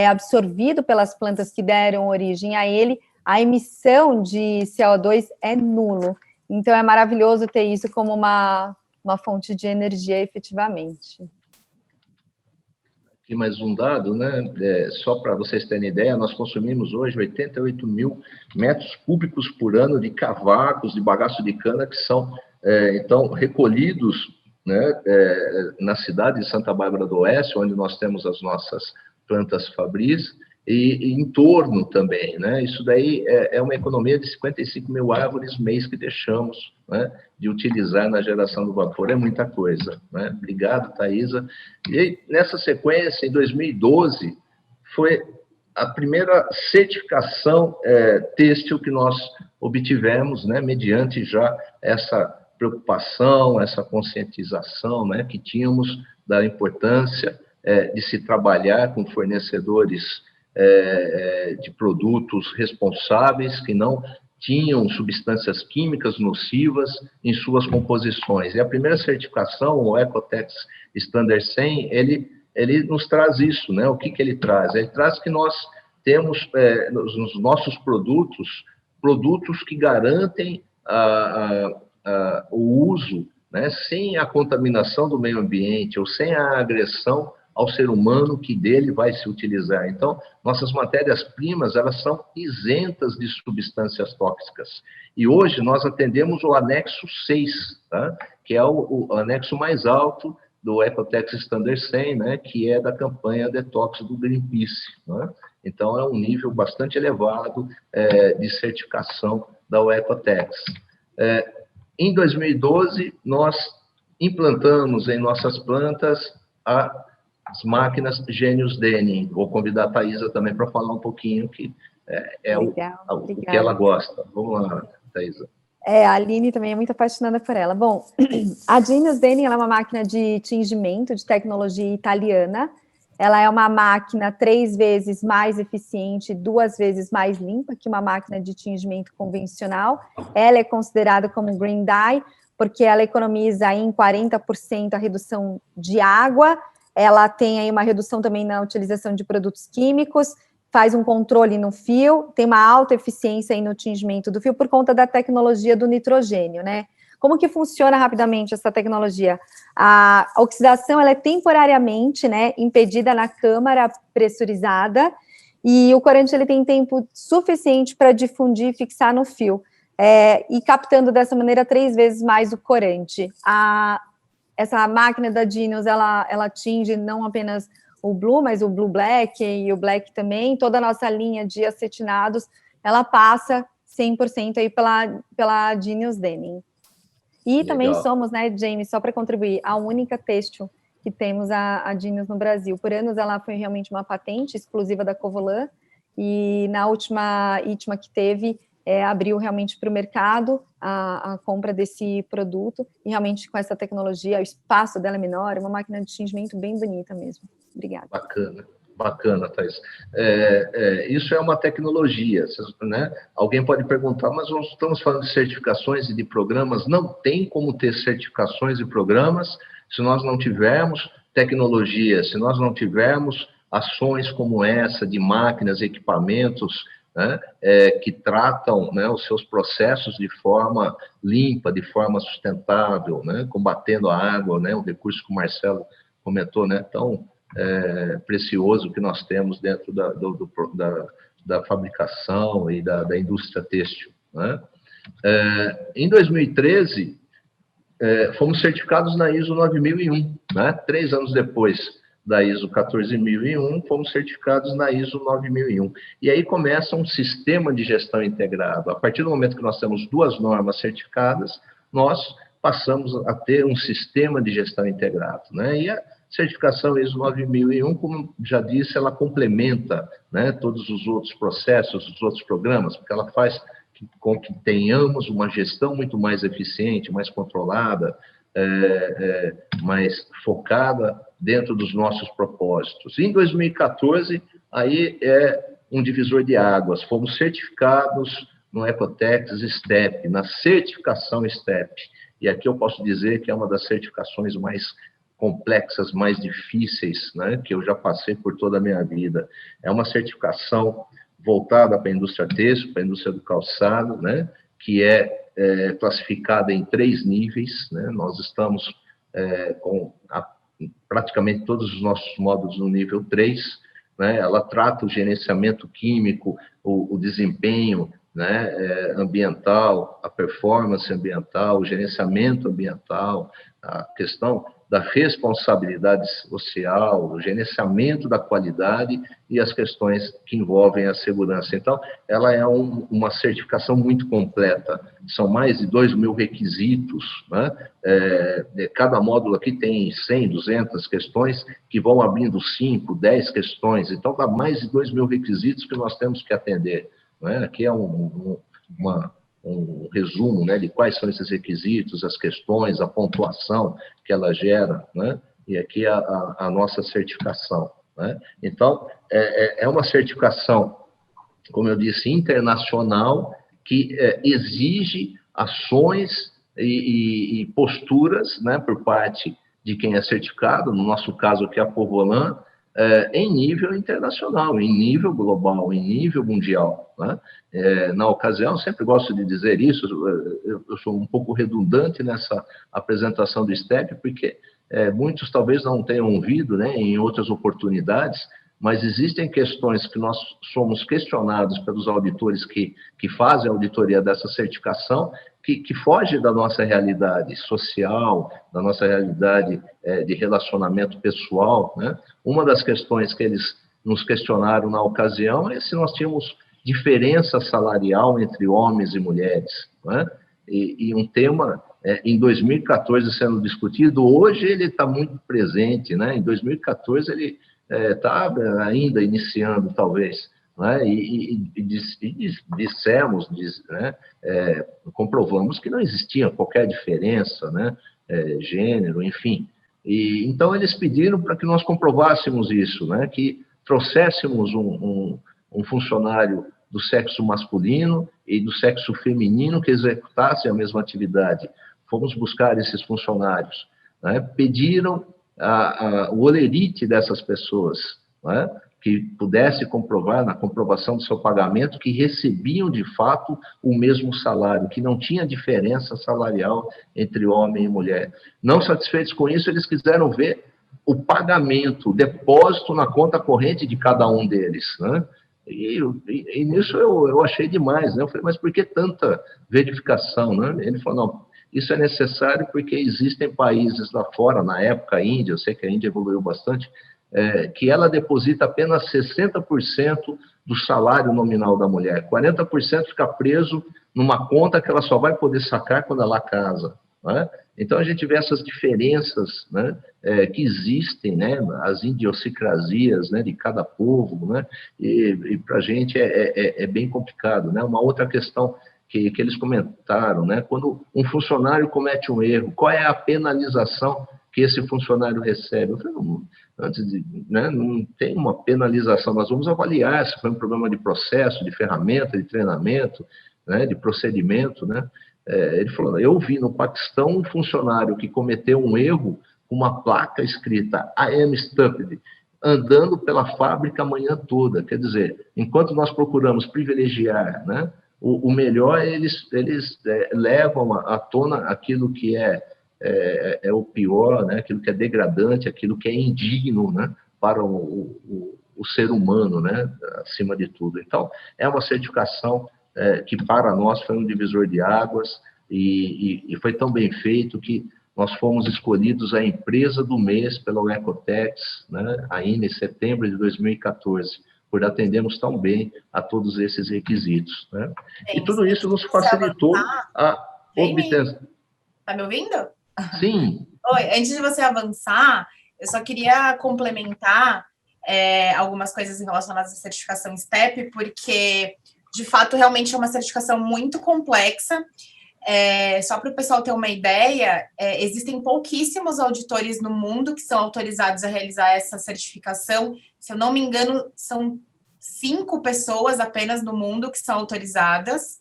[SPEAKER 6] absorvido pelas plantas que deram origem a ele, a emissão de CO2 é nulo. Então, é maravilhoso ter isso como uma fonte de energia, efetivamente.
[SPEAKER 7] Aqui mais um dado, né? Só para vocês terem ideia, nós consumimos hoje 88 mil metros cúbicos por ano de cavacos, de bagaço de cana, que são, então, recolhidos, né, na cidade de Santa Bárbara do Oeste, onde nós temos as nossas plantas fabris, e em torno também, né? Isso daí é uma economia de 55 mil árvores mês que deixamos, né, de utilizar na geração do vapor. É muita coisa, né? Obrigado, Thaisa. E aí, nessa sequência, em 2012, foi a primeira certificação têxtil que nós obtivemos, né, mediante já essa preocupação, essa conscientização, né, que tínhamos da importância de se trabalhar com fornecedores de produtos responsáveis, que não tinham substâncias químicas nocivas em suas composições. E a primeira certificação, o Ecotex Standard 100, ele nos traz isso, né? O que ele traz? Ele traz que nós temos nos nossos produtos que garantem o uso, né, sem a contaminação do meio ambiente ou sem a agressão ao ser humano que dele vai se utilizar. Então, nossas matérias-primas, elas são isentas de substâncias tóxicas. E hoje nós atendemos o anexo 6, tá? Que é o anexo mais alto do Ecotex Standard 100, né? Que é da campanha Detox do Greenpeace, né? Então, é um nível bastante elevado de certificação da Ecotex. Em 2012, nós implantamos em nossas plantas as máquinas Genius Denning. Vou convidar a Thaisa também para falar um pouquinho, que o que ela gosta. Vamos lá, Thaisa.
[SPEAKER 6] A Aline também é muito apaixonada por ela. Bom, a Genius Denning ela é uma máquina de tingimento de tecnologia italiana. Ela é uma máquina 3 vezes mais eficiente, 2 vezes mais limpa que uma máquina de tingimento convencional. Ela é considerada como Green Dye, porque ela economiza aí em 40% a redução de água. Ela tem aí uma redução também na utilização de produtos químicos, faz um controle no fio, tem uma alta eficiência aí no tingimento do fio por conta da tecnologia do nitrogênio, né? Como que funciona rapidamente essa tecnologia? A oxidação, ela é temporariamente, né, impedida na câmara pressurizada, e o corante, ele tem tempo suficiente para difundir e fixar no fio, e captando dessa maneira 3 vezes mais o corante. Essa máquina da Genius, ela tinge não apenas o Blue, mas o Blue Black e o Black também. Toda a nossa linha de acetinados, ela passa 100% aí pela Genius Denning. E
[SPEAKER 7] Legal.
[SPEAKER 6] Também somos, né, James, só para contribuir, a única têxtil que temos a Genius no Brasil. Por anos, ela foi realmente uma patente exclusiva da Covolan, e na última ITMA que teve, abriu realmente para o mercado a compra desse produto, e realmente com essa tecnologia, o espaço dela é menor, é uma máquina de tingimento bem bonita mesmo. Obrigada.
[SPEAKER 7] Bacana, Thaís. Isso é uma tecnologia, né? Alguém pode perguntar, mas nós estamos falando de certificações e de programas, não tem como ter certificações e programas se nós não tivermos tecnologia, se nós não tivermos ações como essa, de máquinas, equipamentos, né, que tratam, né, os seus processos de forma limpa, de forma sustentável, né, combatendo a água, né, um recurso que o Marcelo comentou, né, tão precioso que nós temos dentro da fabricação e da indústria têxtil, né. Em 2013, fomos certificados na ISO 9001, né, 3 anos depois. da ISO 14001, fomos certificados na ISO 9001. E aí começa um sistema de gestão integrado. A partir do momento que nós temos 2 normas certificadas, nós passamos a ter um sistema de gestão integrado, né? E a certificação ISO 9001, como já disse, ela complementa, né, todos os outros processos, os outros programas, porque ela faz com que tenhamos uma gestão muito mais eficiente, mais controlada, mais focada dentro dos nossos propósitos. Em 2014, aí é um divisor de águas. Fomos certificados no Ecotex STEP, na certificação STEP. E aqui eu posso dizer que é uma das certificações mais complexas, mais difíceis, né, que eu já passei por toda a minha vida. É uma certificação voltada para a indústria têxtil, para a indústria do calçado, né, que é classificada em 3 níveis, né? Nós estamos com praticamente todos os nossos módulos no nível 3, né? Ela trata o gerenciamento químico, o desempenho, né, ambiental, a performance ambiental, o gerenciamento ambiental, a questão da responsabilidade social, o gerenciamento da qualidade e as questões que envolvem a segurança. Então, ela é uma certificação muito completa. São mais de 2.000 requisitos, né? Cada módulo aqui tem 100, 200 questões que vão abrindo 5, 10 questões. Então, dá mais de 2.000 requisitos que nós temos que atender, né? Aqui é um resumo, né, de quais são esses requisitos, as questões, a pontuação que ela gera, né? E aqui a nossa certificação, né? Então, é uma certificação, como eu disse, internacional, que exige ações e posturas, né, por parte de quem é certificado, no nosso caso aqui a Povolan, em nível internacional, em nível global, em nível mundial, né? Na ocasião, sempre gosto de dizer isso, eu sou um pouco redundante nessa apresentação do STEP, porque muitos talvez não tenham ouvido, né, em outras oportunidades, mas existem questões que nós somos questionados pelos auditores que fazem a auditoria dessa certificação, que foge da nossa realidade social, da nossa realidade de relacionamento pessoal, né? Uma das questões que eles nos questionaram na ocasião é se nós tínhamos diferença salarial entre homens e mulheres, né? E um tema, em 2014 sendo discutido, hoje ele está muito presente, né? Em 2014 ele está ainda iniciando, talvez, né? Dissemos, né? Comprovamos que não existia qualquer diferença, né? Gênero, enfim. E então eles pediram para que nós comprovássemos isso, né? Que trouxéssemos um funcionário do sexo masculino e do sexo feminino que executasse a mesma atividade. Fomos buscar esses funcionários, né? Pediram o olerite dessas pessoas, né? Que pudesse comprovar, na comprovação do seu pagamento, que recebiam, de fato, o mesmo salário, que não tinha diferença salarial entre homem e mulher. Não satisfeitos com isso, eles quiseram ver o pagamento, o depósito na conta corrente de cada um deles, né? E nisso eu achei demais, né? Eu falei, mas por que tanta verificação, né? Ele falou, não, isso é necessário porque existem países lá fora, na época a Índia, eu sei que a Índia evoluiu bastante, que ela deposita apenas 60% do salário nominal da mulher. 40% fica preso numa conta que ela só vai poder sacar quando ela casa, né? Então, a gente vê essas diferenças, né, que existem, né, as idiosincrasias, né, de cada povo, né, e para a gente é bem complicado, né? Uma outra questão que eles comentaram, né, quando um funcionário comete um erro, qual é a penalização que esse funcionário recebe? Eu falei, não tem uma penalização, nós vamos avaliar se foi um problema de processo, de ferramenta, de treinamento, né, de procedimento, né? Ele falou, eu vi no Paquistão um funcionário que cometeu um erro com uma placa escrita I am stupid, andando pela fábrica a manhã toda. Quer dizer, enquanto nós procuramos privilegiar, né, o melhor, eles levam à tona aquilo que é o pior, né, aquilo que é degradante, aquilo que é indigno, né, para o ser humano, né, acima de tudo. Então, é uma certificação que para nós foi um divisor de águas e foi tão bem feito que nós fomos escolhidos a empresa do mês pela Ecotex, né, ainda em setembro de 2014, por atendermos tão bem a todos esses requisitos, né? E tudo isso nos facilitou a obter...
[SPEAKER 4] Tá me ouvindo?
[SPEAKER 7] Sim.
[SPEAKER 4] Oi, antes de você avançar, eu só queria complementar algumas coisas relacionadas à certificação STEP, porque, de fato, realmente é uma certificação muito complexa. Só para o pessoal ter uma ideia, existem pouquíssimos auditores no mundo que são autorizados a realizar essa certificação. Se eu não me engano, são 5 pessoas apenas no mundo que são autorizadas.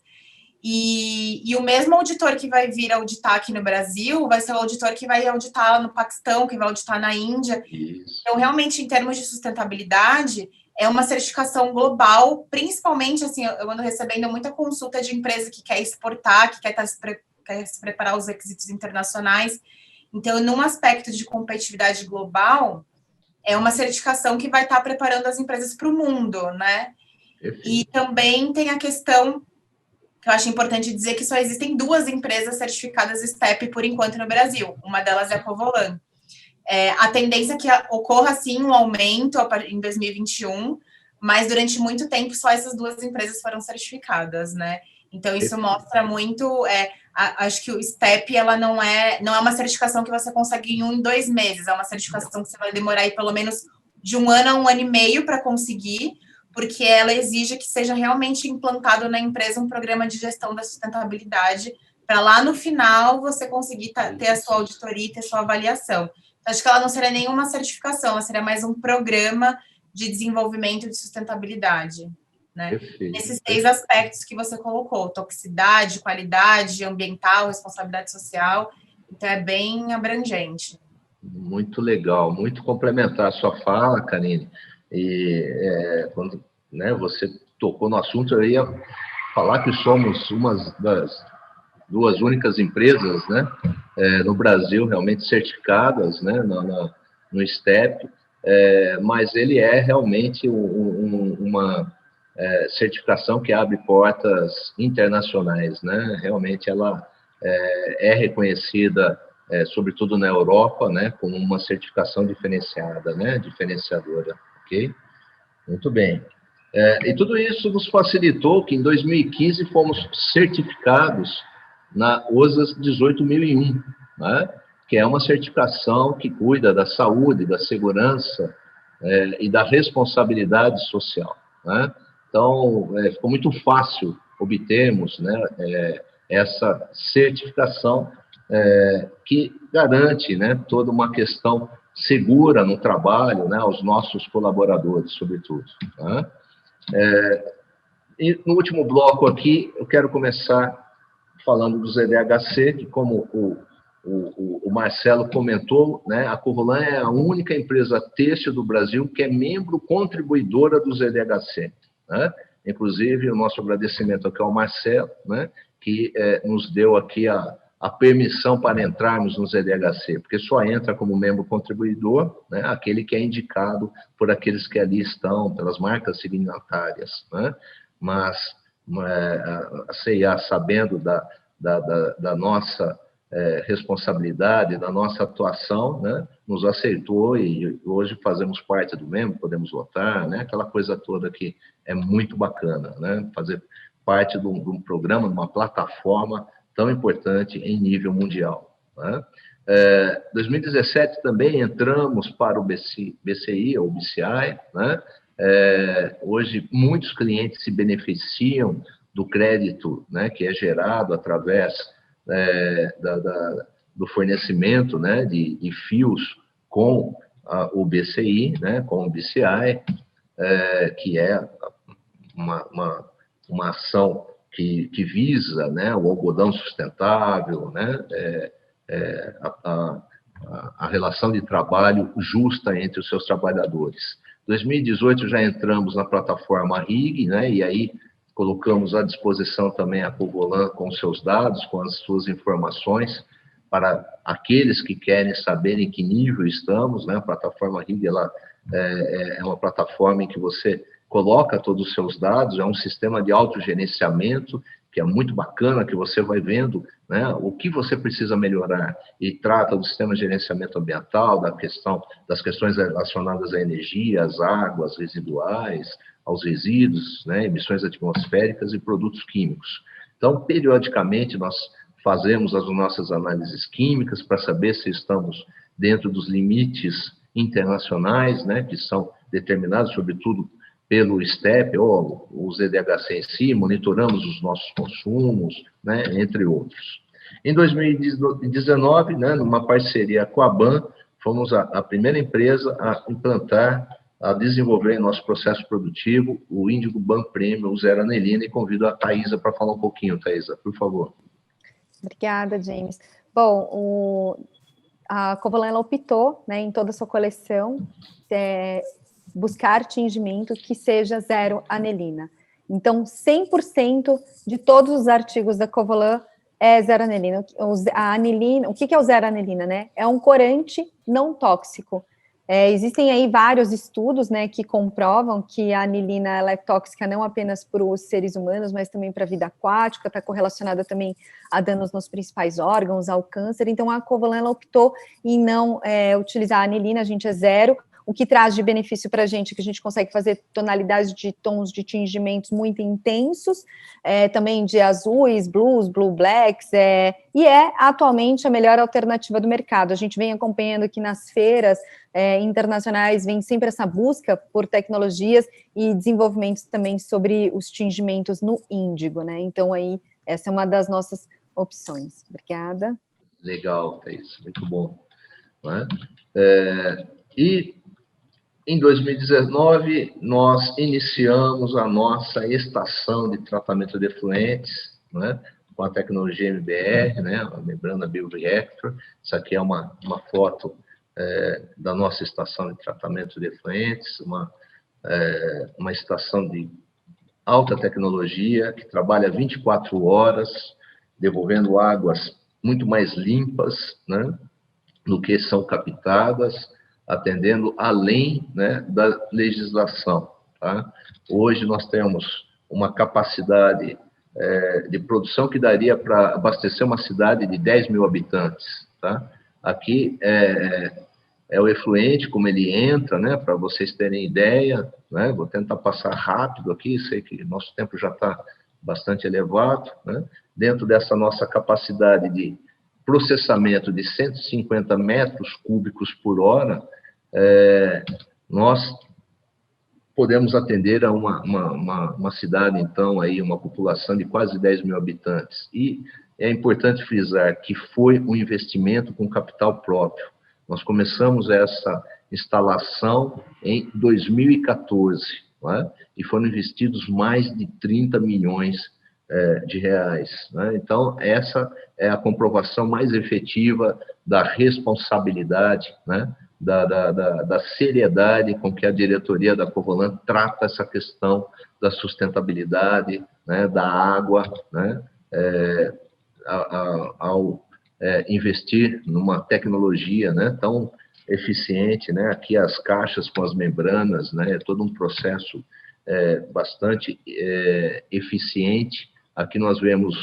[SPEAKER 4] E o mesmo auditor que vai vir auditar aqui no Brasil vai ser o auditor que vai auditar no Paquistão, que vai auditar na Índia.
[SPEAKER 7] Isso.
[SPEAKER 4] Então, realmente, em termos de sustentabilidade, é uma certificação global, principalmente, assim, eu ando recebendo muita consulta de empresa que quer exportar, que quer se preparar aos requisitos internacionais. Então, num aspecto de competitividade global, é uma certificação que vai estar preparando as empresas para o mundo, né? E também tem a questão que eu acho importante dizer que só existem 2 empresas certificadas STEP por enquanto no Brasil. Uma delas é a Covolan. A tendência é que ocorra, sim, um aumento em 2021, mas durante muito tempo só essas 2 empresas foram certificadas, né? Então, isso mostra muito... acho que o STEP, ela não é uma certificação que você consegue em 1 em 2 meses, é uma certificação que você vai demorar aí pelo menos de 1 ano a 1 ano e meio para conseguir, porque ela exige que seja realmente implantado na empresa um programa de gestão da sustentabilidade, para lá no final você conseguir ter a sua auditoria e ter a sua avaliação. Acho que ela não seria nenhuma certificação, ela seria mais um programa de desenvolvimento de sustentabilidade, né? Esses 3 aspectos que você colocou: toxicidade, qualidade ambiental, responsabilidade social. Então, é bem abrangente.
[SPEAKER 7] Muito legal, muito complementar a sua fala, Karine. E quando você tocou no assunto, eu ia falar que somos uma das 2 únicas empresas, né, no Brasil realmente certificadas, né, no STEP, mas ele é realmente uma certificação que abre portas internacionais, né? Realmente ela é reconhecida, sobretudo na Europa, né, como uma certificação diferenciada, né, diferenciadora, ok? Muito bem. E tudo isso nos facilitou que em 2015 fomos certificados na OSAS 18001, né, que é uma certificação que cuida da saúde, da segurança e da responsabilidade social, né? Então, ficou muito fácil obtermos, né, essa certificação que garante, né, toda uma questão segura no trabalho, né, aos nossos colaboradores, sobretudo, né? E no último bloco aqui, eu quero começar falando do ZDHC, que como o Marcelo comentou, né, a Covolan é a única empresa têxtil do Brasil que é membro contribuidora do ZDHC, né? Inclusive, o nosso agradecimento aqui ao Marcelo, né, que nos deu aqui a permissão para entrarmos no ZDHC, porque só entra como membro contribuidor, né, aquele que é indicado por aqueles que ali estão, pelas marcas signatárias, né? Mas a CIA, sabendo da nossa responsabilidade, da nossa atuação, né, nos aceitou e hoje fazemos parte do membro, podemos votar, né, aquela coisa toda que é muito bacana, né, fazer parte de um programa, de uma plataforma tão importante em nível mundial, né. 2017 também entramos para o BCI, ou BCI, né. Hoje muitos clientes se beneficiam do crédito, né, que é gerado através do fornecimento, né, de fios com o BCI, né, com o BCI, que é uma ação que visa, né, o algodão sustentável, né, a relação de trabalho justa entre os seus trabalhadores. Em 2018 já entramos na plataforma RIG, né, e aí colocamos à disposição também a Covolan com seus dados, com as suas informações, para aqueles que querem saber em que nível estamos, né? A plataforma RIG, ela é uma plataforma em que você coloca todos os seus dados, é um sistema de autogerenciamento, que é muito bacana, que você vai vendo né? O que você precisa melhorar, e trata do sistema de gerenciamento ambiental, das questões relacionadas à energia, às águas residuais, aos resíduos, né? Emissões atmosféricas e produtos químicos. Então, periodicamente, nós fazemos as nossas análises químicas para saber se estamos dentro dos limites internacionais, né? Que são determinados, sobretudo, pelo STEP, ou o ZDHC em si, monitoramos os nossos consumos, né, entre outros. Em 2019, né, numa parceria com a BAN, fomos a primeira empresa a implantar, a desenvolver em nosso processo produtivo o Índigo BAN Premium Zero Anilina, e convido a Thaisa para falar um pouquinho. Thaisa, por favor.
[SPEAKER 6] Obrigada, James. Bom, a Covalon, ela optou, né, em toda a sua coleção, buscar tingimento que seja zero anilina. Então, 100% de todos os artigos da Covalon é zero anilina. A anilina, o que é o zero anilina, né? É um corante não tóxico. Existem aí vários estudos, né, que comprovam que a anilina, ela é tóxica não apenas para os seres humanos, mas também para a vida aquática, está correlacionada também a danos nos principais órgãos, ao câncer. Então, a Covalon, ela optou em não utilizar a anilina, a gente é zero. O que traz de benefício para a gente, que a gente consegue fazer tonalidades de tons de tingimentos muito intensos, também de azuis, blues, blue blacks, e é atualmente a melhor alternativa do mercado. A gente vem acompanhando aqui nas feiras internacionais, vem sempre essa busca por tecnologias e desenvolvimentos também sobre os tingimentos no índigo, né? Então, aí, essa é uma das nossas opções. Obrigada.
[SPEAKER 7] Legal, Thaís, muito bom. Né? E em 2019, nós iniciamos a nossa estação de tratamento de efluentes, né, com a tecnologia MBR, né, a membrana bioreactor. Isso aqui é uma foto da nossa estação de tratamento de efluentes, uma estação de alta tecnologia, que trabalha 24 horas, devolvendo águas muito mais limpas, né, do que são captadas, atendendo além, né, da legislação. Tá? Hoje nós temos uma capacidade de produção que daria para abastecer uma cidade de 10 mil habitantes. Tá? Aqui é o efluente, como ele entra, né, para vocês terem ideia, né, vou tentar passar rápido aqui, sei que nosso tempo já está bastante elevado, né, dentro dessa nossa capacidade de processamento de 150 metros cúbicos por hora, nós podemos atender a uma cidade, então, aí, uma população de quase 10 mil habitantes. E é importante frisar que foi um investimento com capital próprio. Nós começamos essa instalação em 2014, né? E foram investidos mais de 30 milhões de reais. Né? Então, essa é a comprovação mais efetiva da responsabilidade, né? Da seriedade com que a diretoria da Covalon trata essa questão da sustentabilidade, né, da água, né, ao investir numa tecnologia, né, tão eficiente, né, aqui as caixas com as membranas, né, é todo um processo bastante eficiente. Aqui nós vemos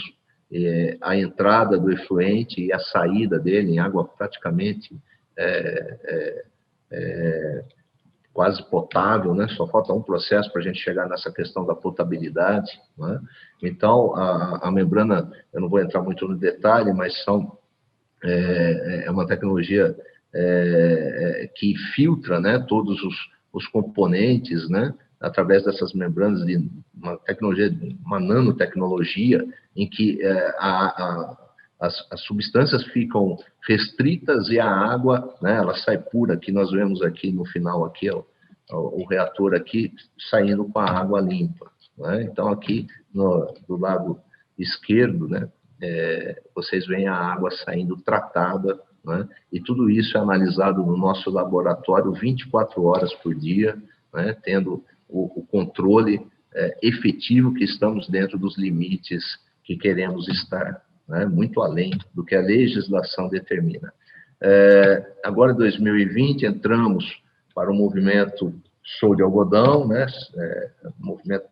[SPEAKER 7] a entrada do efluente e a saída dele em água praticamente quase potável, né? Só falta um processo para a gente chegar nessa questão da potabilidade, né? Então, a membrana, eu não vou entrar muito no detalhe, mas é uma tecnologia que filtra, né, todos os componentes, né, através dessas membranas, de uma nanotecnologia, em que as substâncias ficam restritas e a água, né, ela sai pura. Aqui nós vemos aqui no final aqui o reator aqui saindo com a água limpa, né? Então aqui do lado esquerdo, né, vocês veem a água saindo tratada, né? E tudo isso é analisado no nosso laboratório 24 horas por dia, né, tendo o controle efetivo que estamos dentro dos limites que queremos estar, né, muito além do que a legislação determina. Agora, em 2020, entramos para o movimento Show de Algodão, né, movimento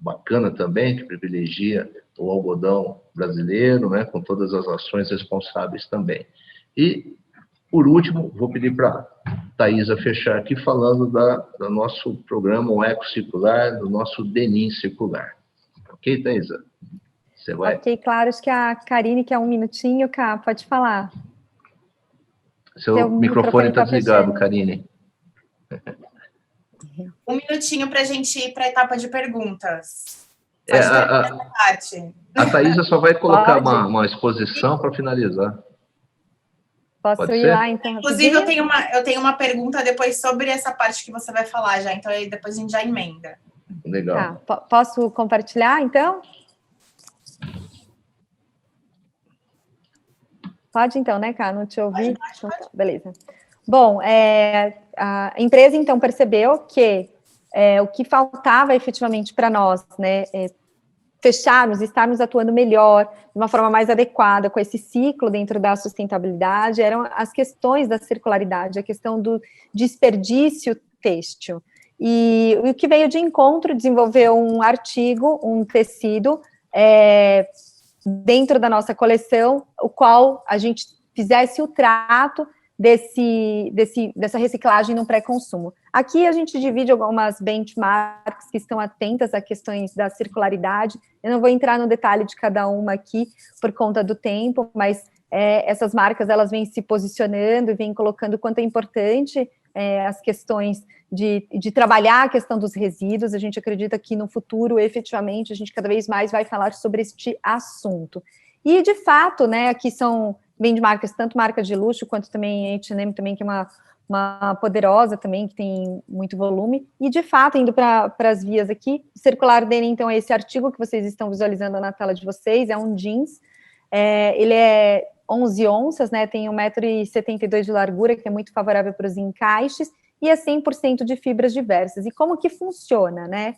[SPEAKER 7] bacana também, que privilegia o algodão brasileiro, né, com todas as ações responsáveis também. E, por último, vou pedir para a Thaisa fechar aqui falando do nosso programa O Eco Circular, do nosso DENIM Circular. Ok, Thaisa? Você vai...
[SPEAKER 6] Ok, claro, acho que a Karine quer um minutinho, Cá, pode falar.
[SPEAKER 7] Seu microfone está desligado, Karine.
[SPEAKER 4] Um minutinho para a gente ir para a etapa de perguntas.
[SPEAKER 7] A Thaisa só vai colocar uma exposição para finalizar.
[SPEAKER 6] Posso ir lá, então?
[SPEAKER 4] Inclusive, eu tenho uma pergunta depois sobre essa parte que você vai falar já, então aí depois a gente já emenda.
[SPEAKER 7] Legal.
[SPEAKER 6] Tá. Posso compartilhar, então? Pode, então, né, Cá? Não te ouvi? Pode. Beleza. Bom, a empresa, então, percebeu que o que faltava efetivamente para nós, né, estarmos atuando melhor, de uma forma mais adequada com esse ciclo dentro da sustentabilidade, eram as questões da circularidade, a questão do desperdício têxtil. E o que veio de encontro, desenvolveu um artigo, um tecido, dentro da nossa coleção, o qual a gente fizesse o trato dessa reciclagem no pré-consumo. Aqui a gente divide algumas benchmarks que estão atentas a questões da circularidade. Eu não vou entrar no detalhe de cada uma aqui por conta do tempo, mas essas marcas elas vêm se posicionando e vêm colocando o quanto é importante as questões de trabalhar a questão dos resíduos. A gente acredita que no futuro, efetivamente, a gente cada vez mais vai falar sobre este assunto. E, de fato, né, aqui são benchmarks, tanto marca de luxo, quanto também H&M, também, que é uma poderosa também, que tem muito volume. E, de fato, indo para as vias aqui, o circular dele, então, é esse artigo que vocês estão visualizando na tela de vocês, é um jeans, ele é 11 onças, né, tem 1,72 m de largura, que é muito favorável para os encaixes, e é 100% de fibras diversas. E como que funciona, né?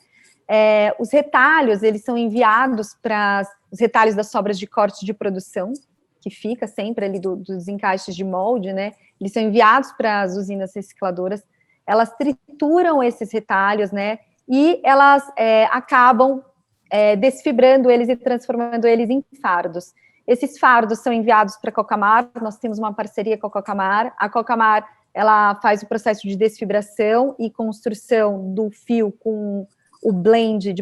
[SPEAKER 6] Os retalhos, eles são enviados para os retalhos das sobras de corte de produção, que fica sempre ali dos encaixes de molde, né? Eles são enviados para as usinas recicladoras, elas trituram esses retalhos, né? E elas acabam desfibrando eles e transformando eles em fardos. Esses fardos são enviados para a Cocamar, nós temos uma parceria com a Cocamar, ela faz o processo de desfibração e construção do fio com o blend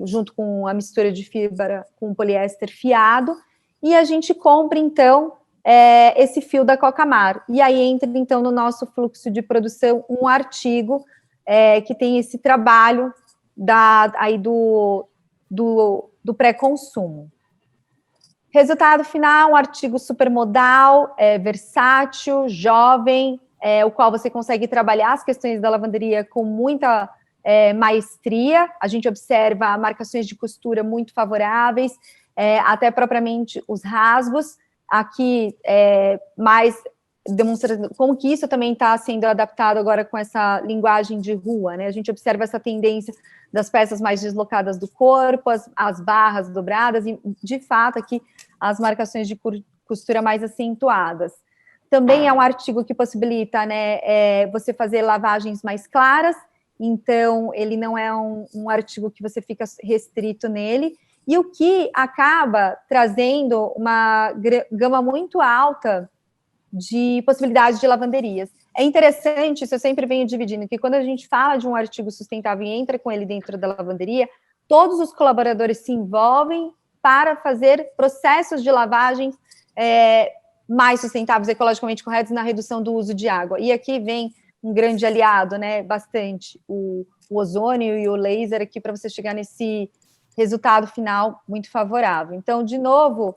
[SPEAKER 6] junto com a mistura de fibra com poliéster fiado, e a gente compra, então, esse fio da Cocamar. E aí entra, então, no nosso fluxo de produção um artigo que tem esse trabalho do pré-consumo. Resultado final, um artigo supermodal, versátil, jovem, o qual você consegue trabalhar as questões da lavanderia com muita maestria. A gente observa marcações de costura muito favoráveis, até propriamente os rasgos, aqui mais demonstrando como que isso também está sendo adaptado agora com essa linguagem de rua, né? A gente observa essa tendência das peças mais deslocadas do corpo, as barras dobradas, e, de fato, aqui as marcações de costura mais acentuadas. Também é um artigo que possibilita, né, você fazer lavagens mais claras, então ele não é um artigo que você fica restrito nele, e o que acaba trazendo uma gama muito alta de possibilidades de lavanderias. É interessante, isso eu sempre venho dividindo, que quando a gente fala de um artigo sustentável e entra com ele dentro da lavanderia, todos os colaboradores se envolvem para fazer processos de lavagem mais sustentáveis, ecologicamente corretos na redução do uso de água. E aqui vem um grande aliado, né, bastante, o ozônio e o laser aqui para você chegar nesse resultado final muito favorável. Então, de novo,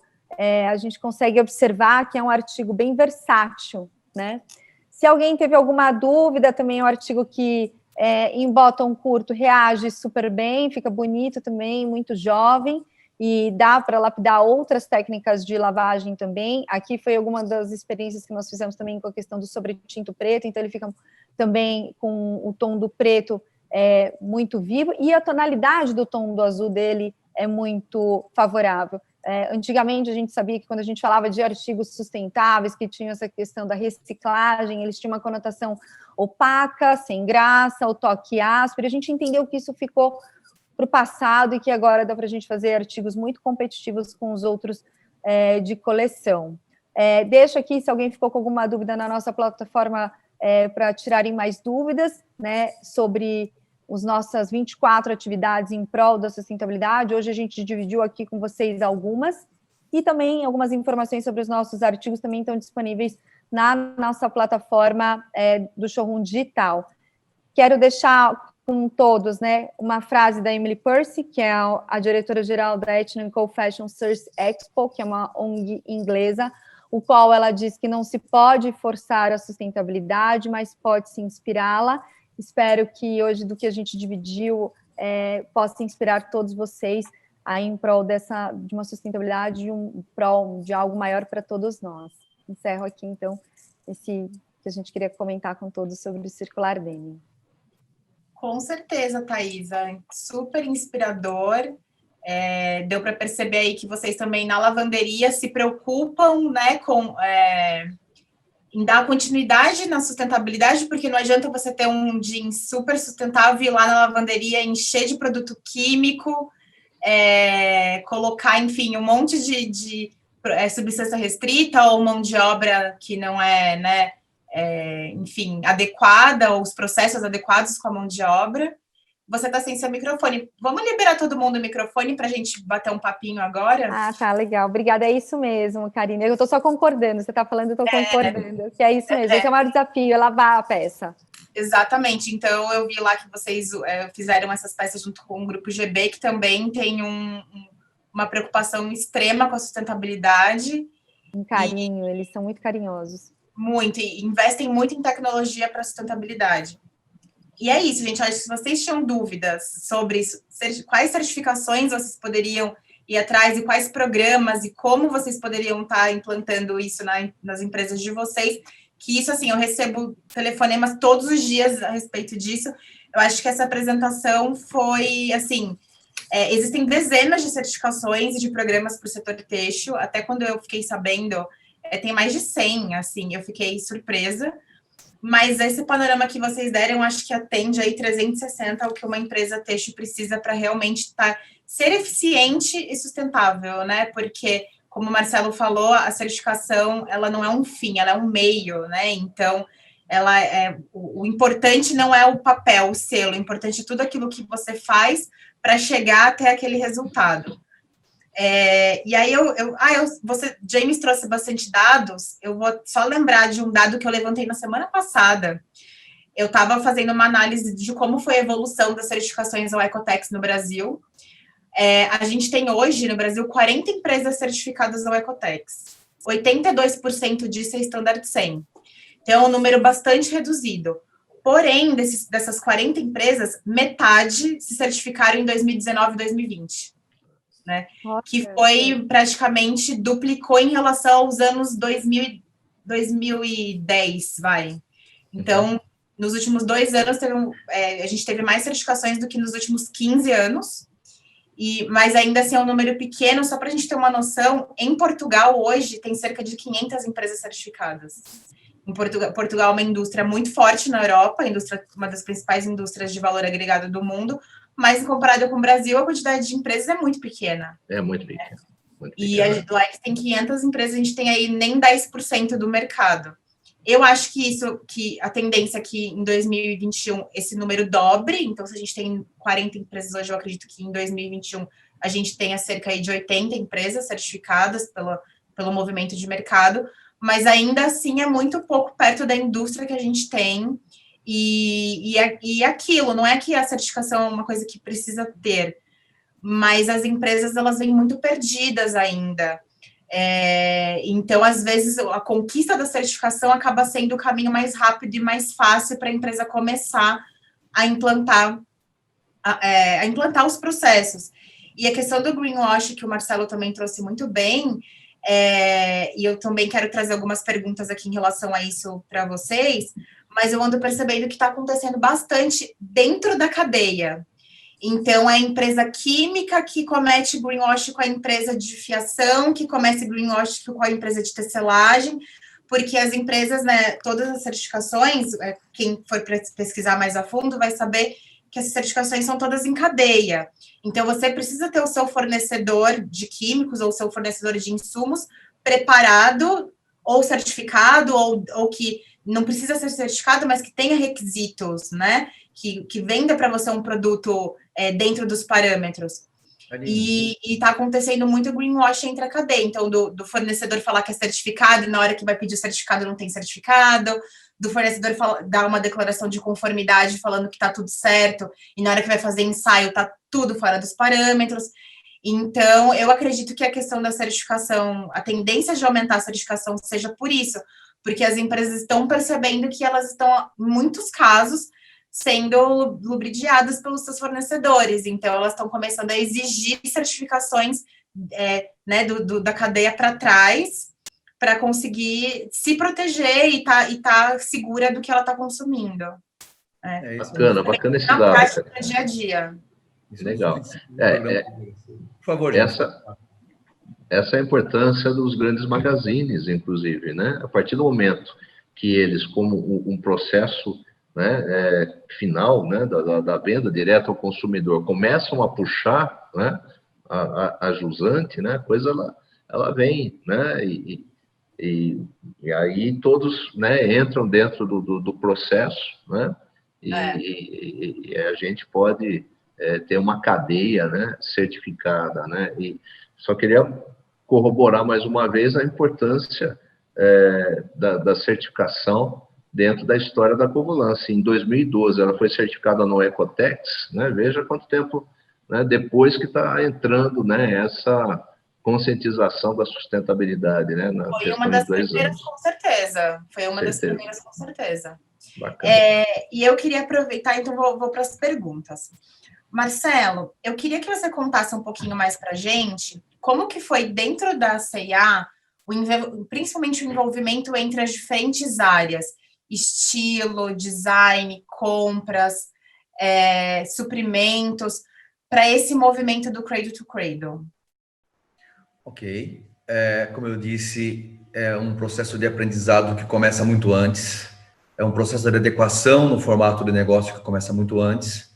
[SPEAKER 6] a gente consegue observar que é um artigo bem versátil, né? Se alguém teve alguma dúvida, também é um artigo que em bottom curto reage super bem, fica bonito também, muito jovem, e dá para lapidar outras técnicas de lavagem também. Aqui foi alguma das experiências que nós fizemos também com a questão do sobretinto preto, então ele fica também com o tom do preto muito vivo, e a tonalidade do tom do azul dele é muito favorável. Antigamente a gente sabia que quando a gente falava de artigos sustentáveis, que tinham essa questão da reciclagem, eles tinham uma conotação opaca, sem graça, o toque áspero, e a gente entendeu que isso ficou para o passado e que agora dá para a gente fazer artigos muito competitivos com os outros de coleção. Deixo aqui, se alguém ficou com alguma dúvida na nossa plataforma, para tirarem mais dúvidas, né, sobre as nossas 24 atividades em prol da sustentabilidade. Hoje a gente dividiu aqui com vocês algumas, e também algumas informações sobre os nossos artigos também estão disponíveis na nossa plataforma do Showroom Digital. Quero deixar com todos, né, uma frase da Emily Percy, que é a diretora-geral da Ethnical Fashion Source Expo, que é uma ONG inglesa, o qual ela diz que não se pode forçar a sustentabilidade, mas pode-se inspirá-la. Espero que hoje, do que a gente dividiu, possa inspirar todos vocês aí em prol de uma sustentabilidade, em prol de algo maior para todos nós. Encerro aqui, então, esse que a gente queria comentar com todos sobre o Circular Denim.
[SPEAKER 4] Com certeza, Thaisa, super inspirador. Deu para perceber aí que vocês também na lavanderia se preocupam, né, em dar continuidade na sustentabilidade, porque não adianta você ter um jeans super sustentável e ir lá na lavanderia encher de produto químico, colocar, enfim, um monte de substância restrita ou mão de obra que não é, né, enfim, adequada, ou os processos adequados com a mão de obra. Você está sem seu microfone. Vamos liberar todo mundo o microfone para a gente bater um papinho agora?
[SPEAKER 6] Ah, tá, legal. Obrigada. É isso mesmo, Karine. Eu estou só concordando. Você está falando, eu estou concordando. Que é isso mesmo. Esse é o maior desafio, é lavar a peça.
[SPEAKER 4] Exatamente. Então, eu vi lá que vocês fizeram essas peças junto com o Grupo GB, que também tem uma preocupação extrema com a sustentabilidade.
[SPEAKER 6] Um carinho, eles são muito carinhosos.
[SPEAKER 4] Muito, e investem muito em tecnologia para sustentabilidade. E é isso, gente. Acho que se vocês tinham dúvidas sobre isso, quais certificações vocês poderiam ir atrás e quais programas e como vocês poderiam estar implantando isso nas empresas de vocês, que isso, assim, eu recebo telefonemas todos os dias a respeito disso. Eu acho que essa apresentação foi, assim, existem dezenas de certificações e de programas para o setor têxtil. Até quando eu fiquei sabendo, tem mais de 100, assim, eu fiquei surpresa. Mas esse panorama que vocês deram, acho que atende aí 360 ao que uma empresa têxtil precisa para realmente ser eficiente e sustentável, né? Porque, como o Marcelo falou, a certificação, ela não é um fim, ela é um meio, né? Então, o importante não é o papel, o selo, o importante é tudo aquilo que você faz para chegar até aquele resultado. E aí, James trouxe bastante dados. Eu vou só lembrar de um dado que eu levantei na semana passada. Eu estava fazendo uma análise de como foi a evolução das certificações ao Ecotex no Brasil. A gente tem hoje, no Brasil, 40 empresas certificadas ao Ecotex. 82% disso é Standard 100. Então, é um número bastante reduzido. Porém, dessas 40 empresas, metade se certificaram em 2019 e 2020. Né? Que foi praticamente duplicou em relação aos anos 2010, vai. Então, nos últimos 2 anos, a gente teve mais certificações do que nos últimos 15 anos, mas ainda assim é um número pequeno. Só para a gente ter uma noção, em Portugal, hoje, tem cerca de 500 empresas certificadas. Em Portugal é uma indústria muito forte na Europa, uma das principais indústrias de valor agregado do mundo, mas comparado com o Brasil, a quantidade de empresas é muito pequena.
[SPEAKER 7] É muito pequena.
[SPEAKER 4] E lá tem 500 empresas, a gente tem aí nem 10% do mercado. Eu acho que a tendência é que em 2021 esse número dobre. Então, se a gente tem 40 empresas hoje, eu acredito que em 2021 a gente tenha cerca aí de 80 empresas certificadas pelo movimento de mercado, mas ainda assim é muito pouco perto da indústria que a gente tem. E aquilo, não é que a certificação é uma coisa que precisa ter, mas as empresas, elas vêm muito perdidas ainda. Então, às vezes, a conquista da certificação acaba sendo o caminho mais rápido e mais fácil para a empresa começar a implantar os processos. E a questão do greenwash, que o Marcelo também trouxe muito bem, e eu também quero trazer algumas perguntas aqui em relação a isso para vocês, mas eu ando percebendo que está acontecendo bastante dentro da cadeia. Então, é a empresa química que comete greenwash com a empresa de fiação, que comete greenwash com a empresa de tecelagem, porque as empresas, né, todas as certificações, quem for pesquisar mais a fundo vai saber que essas certificações são todas em cadeia. Então, você precisa ter o seu fornecedor de químicos ou o seu fornecedor de insumos preparado ou certificado, ou que não precisa ser certificado, mas que tenha requisitos, né? Que venda para você um produto dentro dos parâmetros. E está acontecendo muito greenwashing entre a cadeia. Então, do fornecedor falar que é certificado, e na hora que vai pedir o certificado não tem certificado, do fornecedor dar uma declaração de conformidade falando que está tudo certo, e na hora que vai fazer ensaio está tudo fora dos parâmetros. Então, eu acredito que a questão da certificação, a tendência de aumentar a certificação seja por isso, porque as empresas estão percebendo que elas estão, em muitos casos, sendo lubridiadas pelos seus fornecedores. Então, elas estão começando a exigir certificações né, da cadeia para trás, para conseguir se proteger e tá segura do que ela está consumindo.
[SPEAKER 7] Bacana esse dado.
[SPEAKER 4] Na prática, no dia a dia.
[SPEAKER 7] Legal.
[SPEAKER 5] Por favor,
[SPEAKER 7] essa é a importância dos grandes magazines, inclusive, né? A partir do momento que eles, como um processo, né, final, né, da venda direta ao consumidor, começam a puxar, né, a jusante, né, a coisa ela vem, né, e aí todos, né, entram dentro do processo, né, e a gente pode ter uma cadeia, né, certificada, né, e só queria corroborar mais uma vez a importância da certificação dentro da história da Covolance. Em 2012, ela foi certificada no Ecotex, né? Veja quanto tempo, né, depois que está entrando, né, essa conscientização da sustentabilidade, né?
[SPEAKER 4] Foi uma das primeiras, com certeza. Foi uma das primeiras, com certeza.
[SPEAKER 7] Bacana.
[SPEAKER 4] E eu queria aproveitar, então vou para as perguntas. Marcelo, eu queria que você contasse um pouquinho mais para a gente como que foi dentro da C&A, principalmente o envolvimento entre as diferentes áreas, estilo, design, compras, suprimentos, para esse movimento do Cradle to Cradle.
[SPEAKER 5] Ok. Como eu disse, é um processo de aprendizado que começa muito antes, é um processo de adequação no formato de negócio que começa muito antes.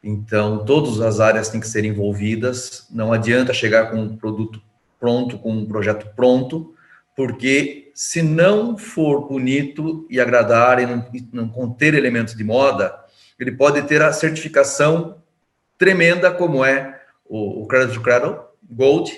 [SPEAKER 5] Então, todas as áreas têm que ser envolvidas, não adianta chegar com um produto pronto, com um projeto pronto, porque se não for bonito e agradar e não conter elementos de moda, ele pode ter a certificação tremenda, como é o Cradle to Cradle Gold,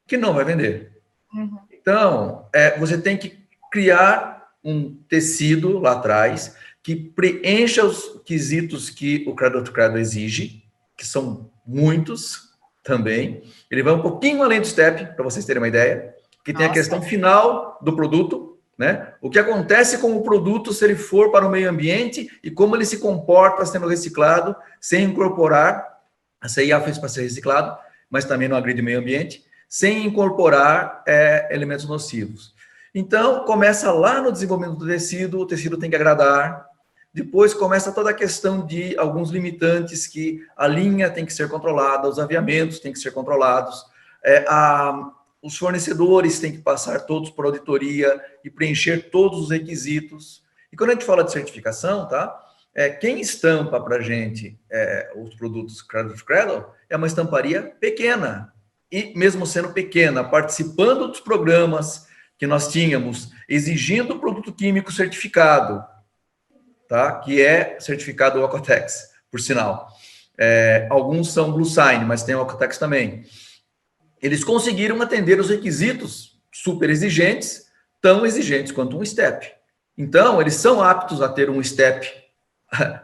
[SPEAKER 5] que não vai vender.
[SPEAKER 4] Uhum.
[SPEAKER 5] Então, você tem que criar um tecido lá atrás que preencha os quesitos que o Cradle to Cradle exige, que são muitos também. Ele vai um pouquinho além do step, para vocês terem uma ideia, que tem a questão final do produto, né? O que acontece com o produto se ele for para o meio ambiente e como ele se comporta sendo reciclado, sem incorporar, a CIA fez para ser reciclado, mas também não agride o meio ambiente, sem incorporar elementos nocivos. Então, começa lá no desenvolvimento do tecido, o tecido tem que agradar, depois começa toda a questão de alguns limitantes que a linha tem que ser controlada, os aviamentos têm que ser controlados, os fornecedores têm que passar todos por auditoria e preencher todos os requisitos. E quando a gente fala de certificação, tá? Quem estampa para a gente os produtos Cradle to Cradle é uma estamparia pequena. E mesmo sendo pequena, participando dos programas que nós tínhamos, exigindo o produto químico certificado, tá? Que é certificado Ocotex, por sinal. Alguns são Blue Sign, mas tem o Ocotex também. Eles conseguiram atender os requisitos super exigentes, tão exigentes quanto um STEP. Então, eles são aptos a ter um STEP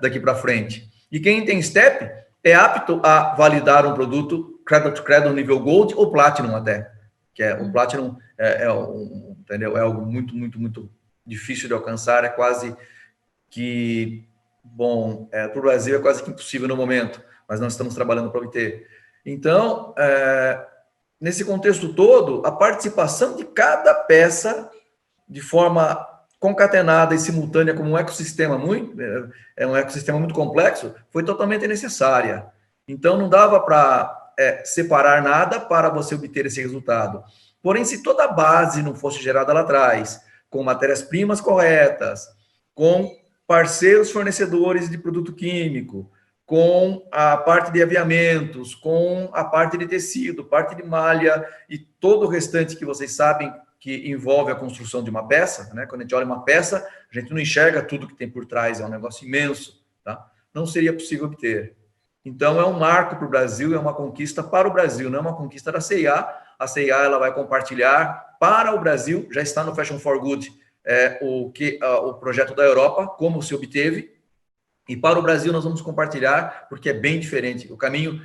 [SPEAKER 5] daqui para frente. E quem tem STEP é apto a validar um produto Cradle to Cradle nível Gold ou Platinum até. Que o Platinum entendeu? É algo muito, muito, muito difícil de alcançar, é quase que, para o Brasil é quase que impossível no momento, mas nós estamos trabalhando para obter. Então, nesse contexto todo, a participação de cada peça de forma concatenada e simultânea como um ecossistema um ecossistema muito complexo, foi totalmente necessária. Então, não dava para separar nada para você obter esse resultado. Porém, se toda a base não fosse gerada lá atrás, com matérias-primas corretas, com parceiros fornecedores de produto químico, com a parte de aviamentos, com a parte de tecido, parte de malha e todo o restante que vocês sabem que envolve a construção de uma peça, né? Quando a gente olha uma peça, a gente não enxerga tudo que tem por trás, é um negócio imenso, tá? Não seria possível obter. Então, é um marco para o Brasil, é uma conquista para o Brasil, não é uma conquista da C&A. A C&A ela vai compartilhar para o Brasil, já está no Fashion for Good, o projeto da Europa, como se obteve, e para o Brasil nós vamos compartilhar, porque é bem diferente. O caminho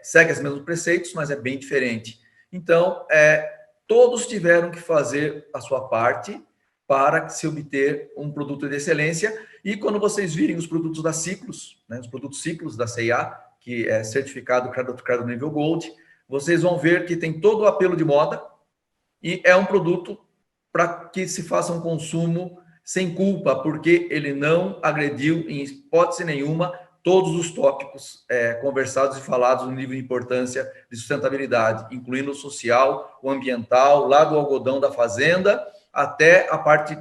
[SPEAKER 5] segue os mesmos preceitos, mas é bem diferente. Então, todos tiveram que fazer a sua parte para se obter um produto de excelência. E quando vocês virem os produtos da Ciclos, né, os produtos Ciclos da C&A, que é certificado Cradle nível Gold, vocês vão ver que tem todo o apelo de moda e é um produto para que se faça um consumo sem culpa, porque ele não agrediu, em hipótese nenhuma, todos os tópicos conversados e falados no nível de importância de sustentabilidade, incluindo o social, o ambiental, lá do algodão da fazenda, até a parte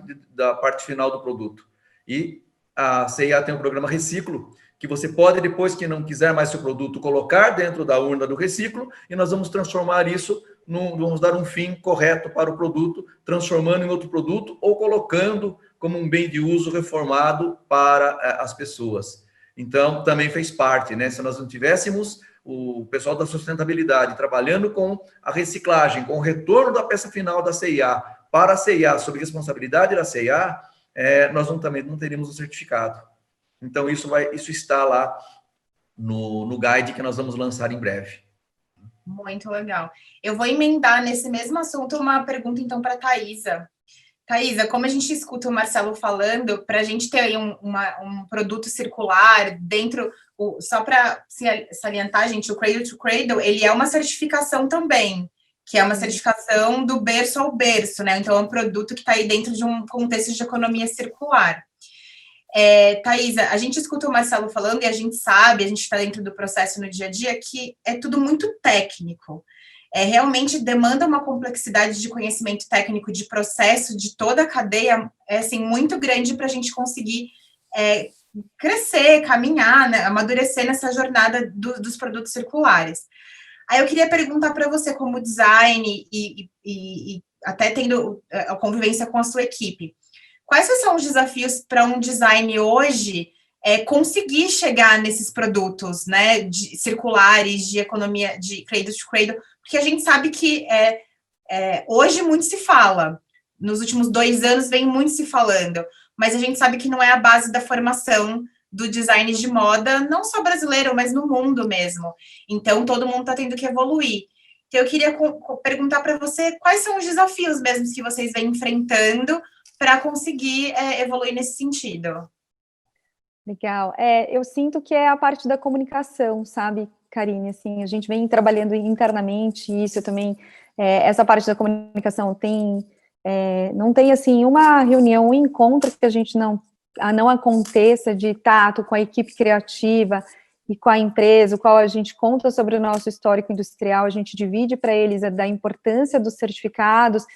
[SPEAKER 5] final do produto. E a C&A tem um programa Reciclo, que você pode, depois que não quiser mais seu produto, colocar dentro da urna do reciclo, e nós vamos transformar isso, vamos dar um fim correto para o produto, transformando em outro produto ou colocando como um bem de uso reformado para as pessoas. Então, também fez parte, né? Se nós não tivéssemos o pessoal da sustentabilidade trabalhando com a reciclagem, com o retorno da peça final da C&A para a C&A, sob responsabilidade da C&A, nós também não teríamos o certificado. Então, isso está lá no guide que nós vamos lançar em breve.
[SPEAKER 4] Muito legal. Eu vou emendar nesse mesmo assunto uma pergunta, então, para a Thaisa. Thaisa, como a gente escuta o Marcelo falando, para a gente ter aí um produto circular dentro, só para salientar, gente, o Cradle to Cradle, ele é uma certificação também, que é uma certificação do berço ao berço, né? Então, é um produto que está aí dentro de um contexto de economia circular. Thaisa, a gente escuta o Marcelo falando e a gente sabe, a gente está dentro do processo no dia a dia, que é tudo muito técnico. Realmente demanda uma complexidade de conhecimento técnico de processo de toda a cadeia, assim, muito grande para a gente conseguir crescer, caminhar, né, amadurecer nessa jornada dos produtos circulares. Aí eu queria perguntar para você, como design e até tendo a convivência com a sua equipe, quais são os desafios para um design hoje conseguir chegar nesses produtos, né, circulares, de economia, de cradle to cradle, porque a gente sabe que hoje muito se fala, nos últimos 2 anos vem muito se falando, mas a gente sabe que não é a base da formação do design de moda, não só brasileiro, mas no mundo mesmo. Então, todo mundo está tendo que evoluir. Então, eu queria perguntar para você quais são os desafios mesmo que vocês vêm enfrentando para conseguir evoluir nesse sentido.
[SPEAKER 6] Legal. Eu sinto que é a parte da comunicação, sabe, Karine? Assim, a gente vem trabalhando internamente isso também. Essa parte da comunicação não tem assim uma reunião, um encontro que a gente não aconteça de tato com a equipe criativa e com a empresa, o qual a gente conta sobre o nosso histórico industrial, a gente divide para eles da importância dos certificados.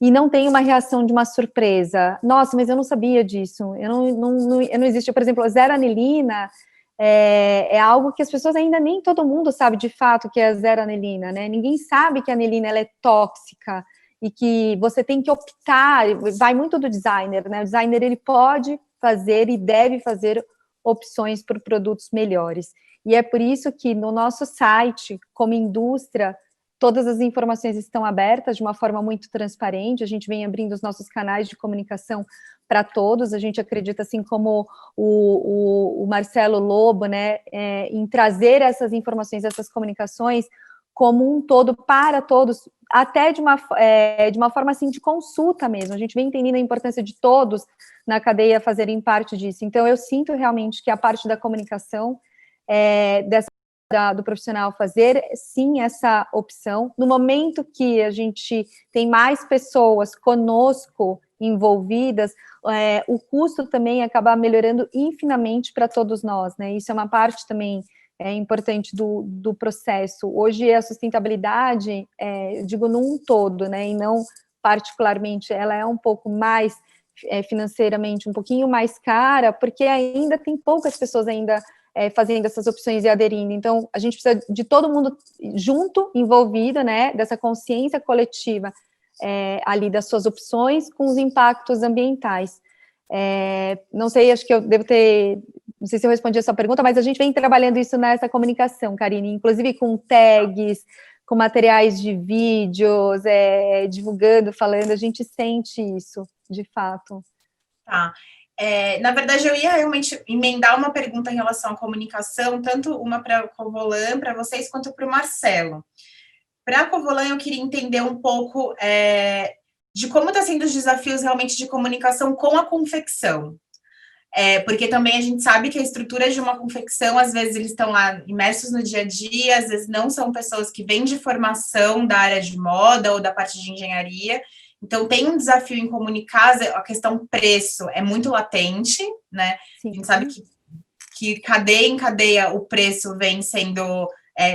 [SPEAKER 6] E não tem uma reação de uma surpresa. Nossa, mas eu não sabia disso. Eu não existe, por exemplo, a zero anilina é algo que as pessoas ainda nem todo mundo sabe de fato que é a zero anilina, né? Ninguém sabe que a anilina ela é tóxica e que você tem que optar. Vai muito do designer, né? O designer ele pode fazer e deve fazer opções por produtos melhores. E é por isso que no nosso site, como indústria, todas as informações estão abertas de uma forma muito transparente, a gente vem abrindo os nossos canais de comunicação para todos, a gente acredita, assim como o Marcelo Lobo, né, em trazer essas informações, essas comunicações como um todo para todos, até de uma forma assim de consulta mesmo, a gente vem entendendo a importância de todos na cadeia fazerem parte disso. Então eu sinto realmente que a parte da comunicação do profissional fazer, sim, essa opção. No momento que a gente tem mais pessoas conosco envolvidas, o custo também acaba melhorando infinitamente para todos nós, né? Isso é uma parte também importante do processo. Hoje a sustentabilidade, eu digo num todo, né? E não particularmente, ela é um pouco mais financeiramente um pouquinho mais cara, porque ainda tem poucas pessoas ainda fazendo essas opções e aderindo. Então, a gente precisa de todo mundo junto, envolvido, né, dessa consciência coletiva ali das suas opções com os impactos ambientais. Não sei, acho que eu devo ter... Não sei se eu respondi a sua pergunta, mas a gente vem trabalhando isso nessa comunicação, Karine, inclusive com tags, com materiais de vídeos, divulgando, falando, a gente sente isso, de fato.
[SPEAKER 4] Tá. Na verdade, eu ia realmente emendar uma pergunta em relação à comunicação, tanto uma para a Covolan, para vocês, quanto para o Marcelo. Para a Covolan, eu queria entender um pouco de como estão sendo os desafios realmente de comunicação com a confecção. Porque também a gente sabe que a estrutura de uma confecção, às vezes eles estão lá imersos no dia a dia, às vezes não são pessoas que vêm de formação da área de moda ou da parte de engenharia, então tem um desafio em comunicar, a questão preço é muito latente, né? Sim. A gente sabe que cadeia em cadeia o preço vem sendo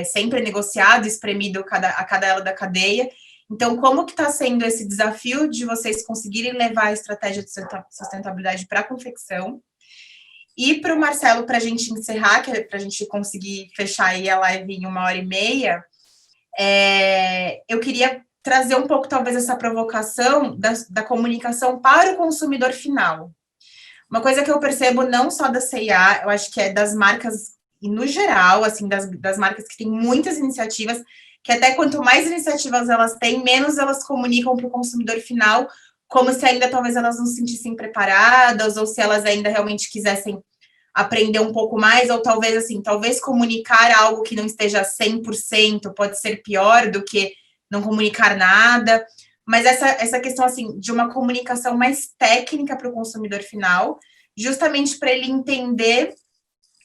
[SPEAKER 4] sempre negociado, espremido a cada ela da cadeia. Então, como que está sendo esse desafio de vocês conseguirem levar a estratégia de sustentabilidade para a confecção? E para o Marcelo, para a gente encerrar, que é para a gente conseguir fechar aí a live em 1h30, eu queria trazer um pouco, talvez, essa provocação da comunicação para o consumidor final. Uma coisa que eu percebo não só da C&A, eu acho que é das marcas, e no geral, assim, das marcas que têm muitas iniciativas, que até quanto mais iniciativas elas têm, menos elas comunicam para o consumidor final, como se ainda talvez elas não se sentissem preparadas, ou se elas ainda realmente quisessem aprender um pouco mais, ou talvez, assim, talvez comunicar algo que não esteja 100% pode ser pior do que não comunicar nada, mas essa questão, assim, de uma comunicação mais técnica para o consumidor final, justamente para ele entender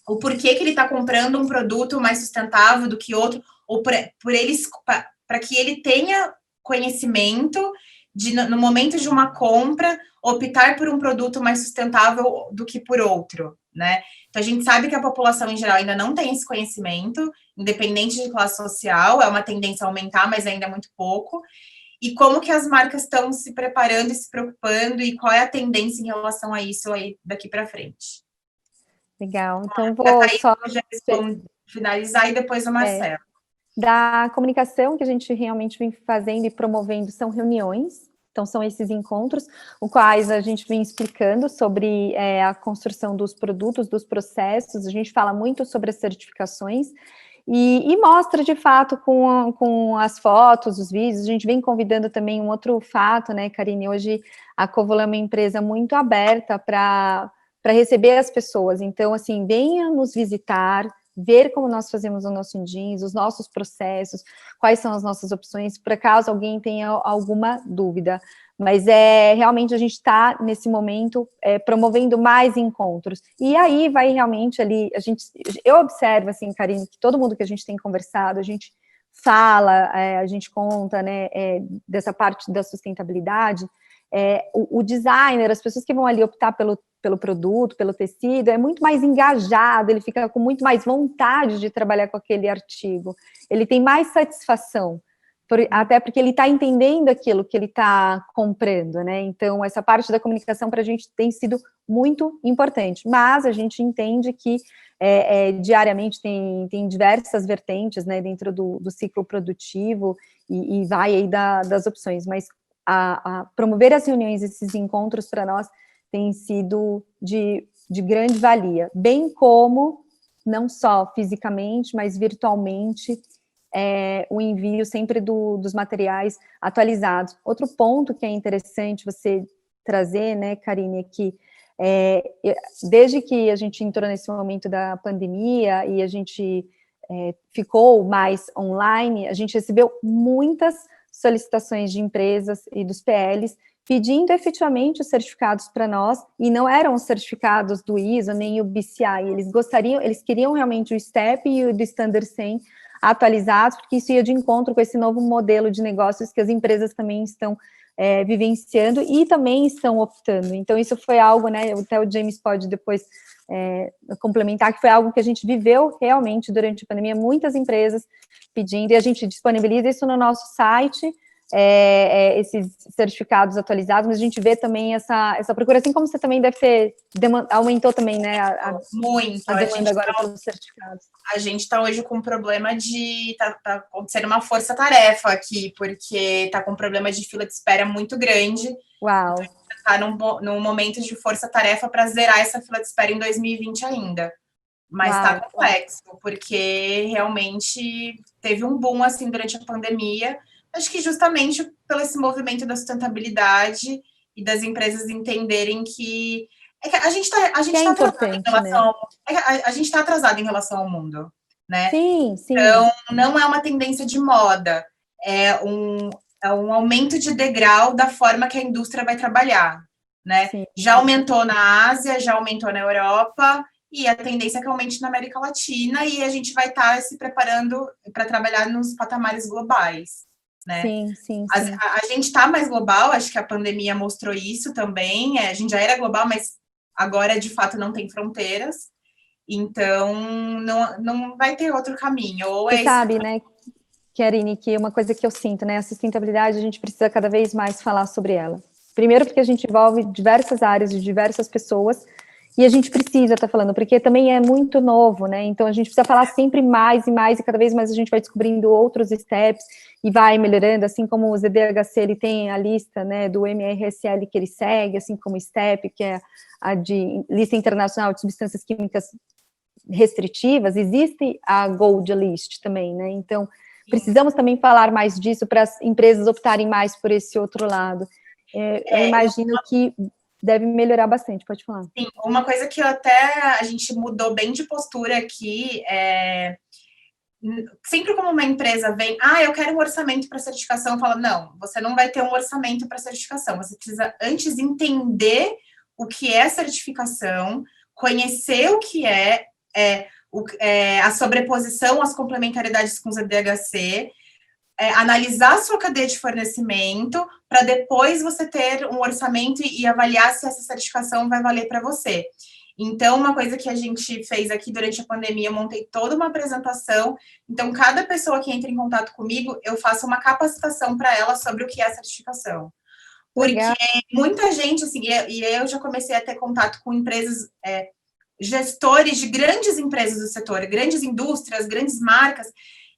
[SPEAKER 4] o porquê que ele está comprando um produto mais sustentável do que outro, ou para que ele tenha conhecimento de, no momento de uma compra, optar por um produto mais sustentável do que por outro, né? Então, a gente sabe que a população em geral ainda não tem esse conhecimento, independente de classe social, é uma tendência a aumentar, mas ainda é muito pouco. E como que as marcas estão se preparando e se preocupando, e qual é a tendência em relação a isso aí daqui para frente?
[SPEAKER 6] Legal, então vou só
[SPEAKER 4] finalizar e depois o Marcelo.
[SPEAKER 6] Da comunicação que a gente realmente vem fazendo e promovendo são reuniões, então são esses encontros, os quais a gente vem explicando sobre a construção dos produtos, dos processos, a gente fala muito sobre as certificações, e mostra de fato com as fotos, os vídeos, a gente vem convidando também um outro fato, né, Karine, hoje a Covolan é uma empresa muito aberta para receber as pessoas, então assim, venha nos visitar, ver como nós fazemos o nosso jeans, os nossos processos, quais são as nossas opções, por caso alguém tenha alguma dúvida. Mas realmente a gente está, nesse momento, promovendo mais encontros. E aí vai realmente ali, eu observo, assim, Karine, que todo mundo que a gente tem conversado, a gente fala, a gente conta, né, dessa parte da sustentabilidade, o designer, as pessoas que vão ali optar pelo produto, pelo tecido, é muito mais engajado, ele fica com muito mais vontade de trabalhar com aquele artigo, ele tem mais satisfação, até porque ele está entendendo aquilo que ele está comprando, né? Então, essa parte da comunicação para a gente tem sido muito importante, mas a gente entende que diariamente tem diversas vertentes, né, dentro do ciclo produtivo e vai aí das opções, mas a promover as reuniões, esses encontros para nós tem sido de grande valia, bem como, não só fisicamente, mas virtualmente, o envio sempre dos materiais atualizados. Outro ponto que é interessante você trazer, né, Karine, é que desde que a gente entrou nesse momento da pandemia e a gente ficou mais online, a gente recebeu muitas solicitações de empresas e dos PLs pedindo efetivamente os certificados para nós, e não eram os certificados do ISO, nem o BCI, eles queriam realmente o STEP e o do Standard 100 atualizados, porque isso ia de encontro com esse novo modelo de negócios que as empresas também estão vivenciando e também estão optando. Então, isso foi algo, né, até o James pode depois complementar, que foi algo que a gente viveu realmente durante a pandemia, muitas empresas pedindo, e a gente disponibiliza isso no nosso site, esses certificados atualizados, mas a gente vê também essa procura, assim como você também deve ter, aumentou também, né,
[SPEAKER 4] muito,
[SPEAKER 6] a demanda agora pelos certificados.
[SPEAKER 4] A gente está hoje com um problema de, tá acontecendo uma força-tarefa aqui, porque tá com um problema de fila de espera muito grande.
[SPEAKER 6] Uau!
[SPEAKER 4] Então, tá num momento de força-tarefa para zerar essa fila de espera em 2020 ainda. Mas tá complexo, porque realmente teve um boom, assim, durante a pandemia. Acho que justamente pelo esse movimento da sustentabilidade e das empresas entenderem que a gente está atrasado em relação, né? A gente está atrasado em relação ao mundo, né?
[SPEAKER 6] Sim.
[SPEAKER 4] Então, não é uma tendência de moda, é um aumento de degrau da forma que a indústria vai trabalhar, né?
[SPEAKER 6] Sim.
[SPEAKER 4] Já aumentou na Ásia, já aumentou na Europa, e a tendência é que aumente na América Latina, e a gente vai estar se preparando para trabalhar nos patamares globais. Né?
[SPEAKER 6] Sim.
[SPEAKER 4] A gente está mais global, acho que a pandemia mostrou isso também. A gente já era global, mas agora de fato não tem fronteiras, então não vai ter outro caminho. Ou
[SPEAKER 6] você sabe, né, Karine, que uma coisa que eu sinto, né, a sustentabilidade, a gente precisa cada vez mais falar sobre ela. Primeiro porque a gente envolve diversas áreas de diversas pessoas, e a gente precisa estar falando, porque também é muito novo, né? Então a gente precisa falar sempre mais e mais, e cada vez mais a gente vai descobrindo outros steps e vai melhorando, assim como o ZDHC, ele tem a lista, né, do MRSL que ele segue, assim como o STEP, que é a de lista internacional de substâncias químicas restritivas, existe a Gold List também, né? Então precisamos também falar mais disso para as empresas optarem mais por esse outro lado. Eu imagino que deve melhorar bastante, pode falar.
[SPEAKER 4] Sim, uma coisa que a gente mudou bem de postura aqui sempre como uma empresa vem, eu quero um orçamento para certificação, fala, não, você não vai ter um orçamento para certificação, você precisa antes entender o que é certificação, conhecer o que a sobreposição, as complementaridades com os ZDHC, analisar a sua cadeia de fornecimento para depois você ter um orçamento e avaliar se essa certificação vai valer para você. Então, uma coisa que a gente fez aqui durante a pandemia, eu montei toda uma apresentação. Então, cada pessoa que entra em contato comigo, eu faço uma capacitação para ela sobre o que é certificação. Porque muita gente, assim, e eu já comecei a ter contato com empresas, gestores de grandes empresas do setor, grandes indústrias, grandes marcas,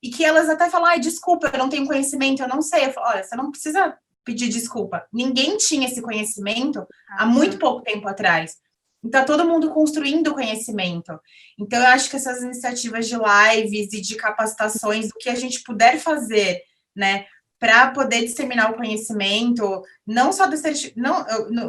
[SPEAKER 4] e que elas até falam, desculpa, eu não tenho conhecimento, eu não sei. Eu falo, olha, você não precisa pedir desculpa. Ninguém tinha esse conhecimento há muito pouco tempo atrás. Então, todo mundo construindo conhecimento. Então, eu acho que essas iniciativas de lives e de capacitações, do que a gente puder fazer, né, para poder disseminar o conhecimento, não só do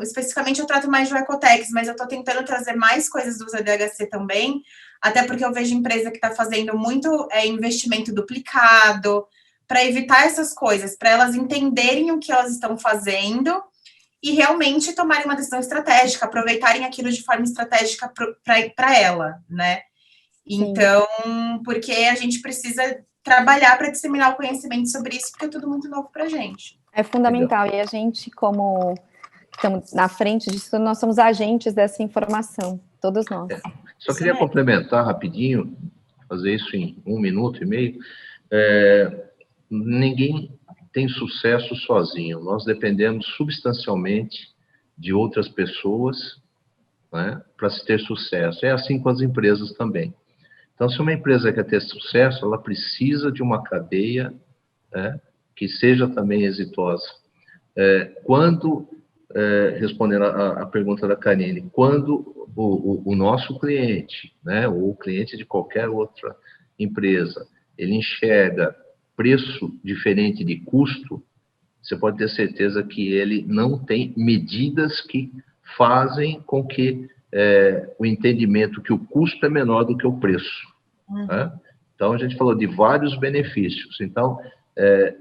[SPEAKER 4] especificamente eu trato mais de Ecotex, mas eu estou tentando trazer mais coisas do ZDHC também, até porque eu vejo empresa que está fazendo muito investimento duplicado, para evitar essas coisas, para elas entenderem o que elas estão fazendo e realmente tomarem uma decisão estratégica, aproveitarem aquilo de forma estratégica para ela, né? Então, porque a gente precisa trabalhar para disseminar o conhecimento sobre isso, porque é tudo muito novo para a gente.
[SPEAKER 6] É fundamental, e a gente, como estamos na frente disso, nós somos agentes dessa informação, todos nós.
[SPEAKER 7] Só queria complementar rapidinho, fazer isso em 1 minuto e meio. Ninguém tem sucesso sozinho, nós dependemos substancialmente de outras pessoas, né, para se ter sucesso. É assim com as empresas também. Então, se uma empresa quer ter sucesso, ela precisa de uma cadeia, né, que seja também exitosa. Respondendo a pergunta da Karine, quando o nosso cliente, né, ou o cliente de qualquer outra empresa, ele enxerga preço diferente de custo, você pode ter certeza que ele não tem medidas que fazem com que o entendimento que o custo é menor do que o preço. Né? Então, a gente falou de vários benefícios. Então,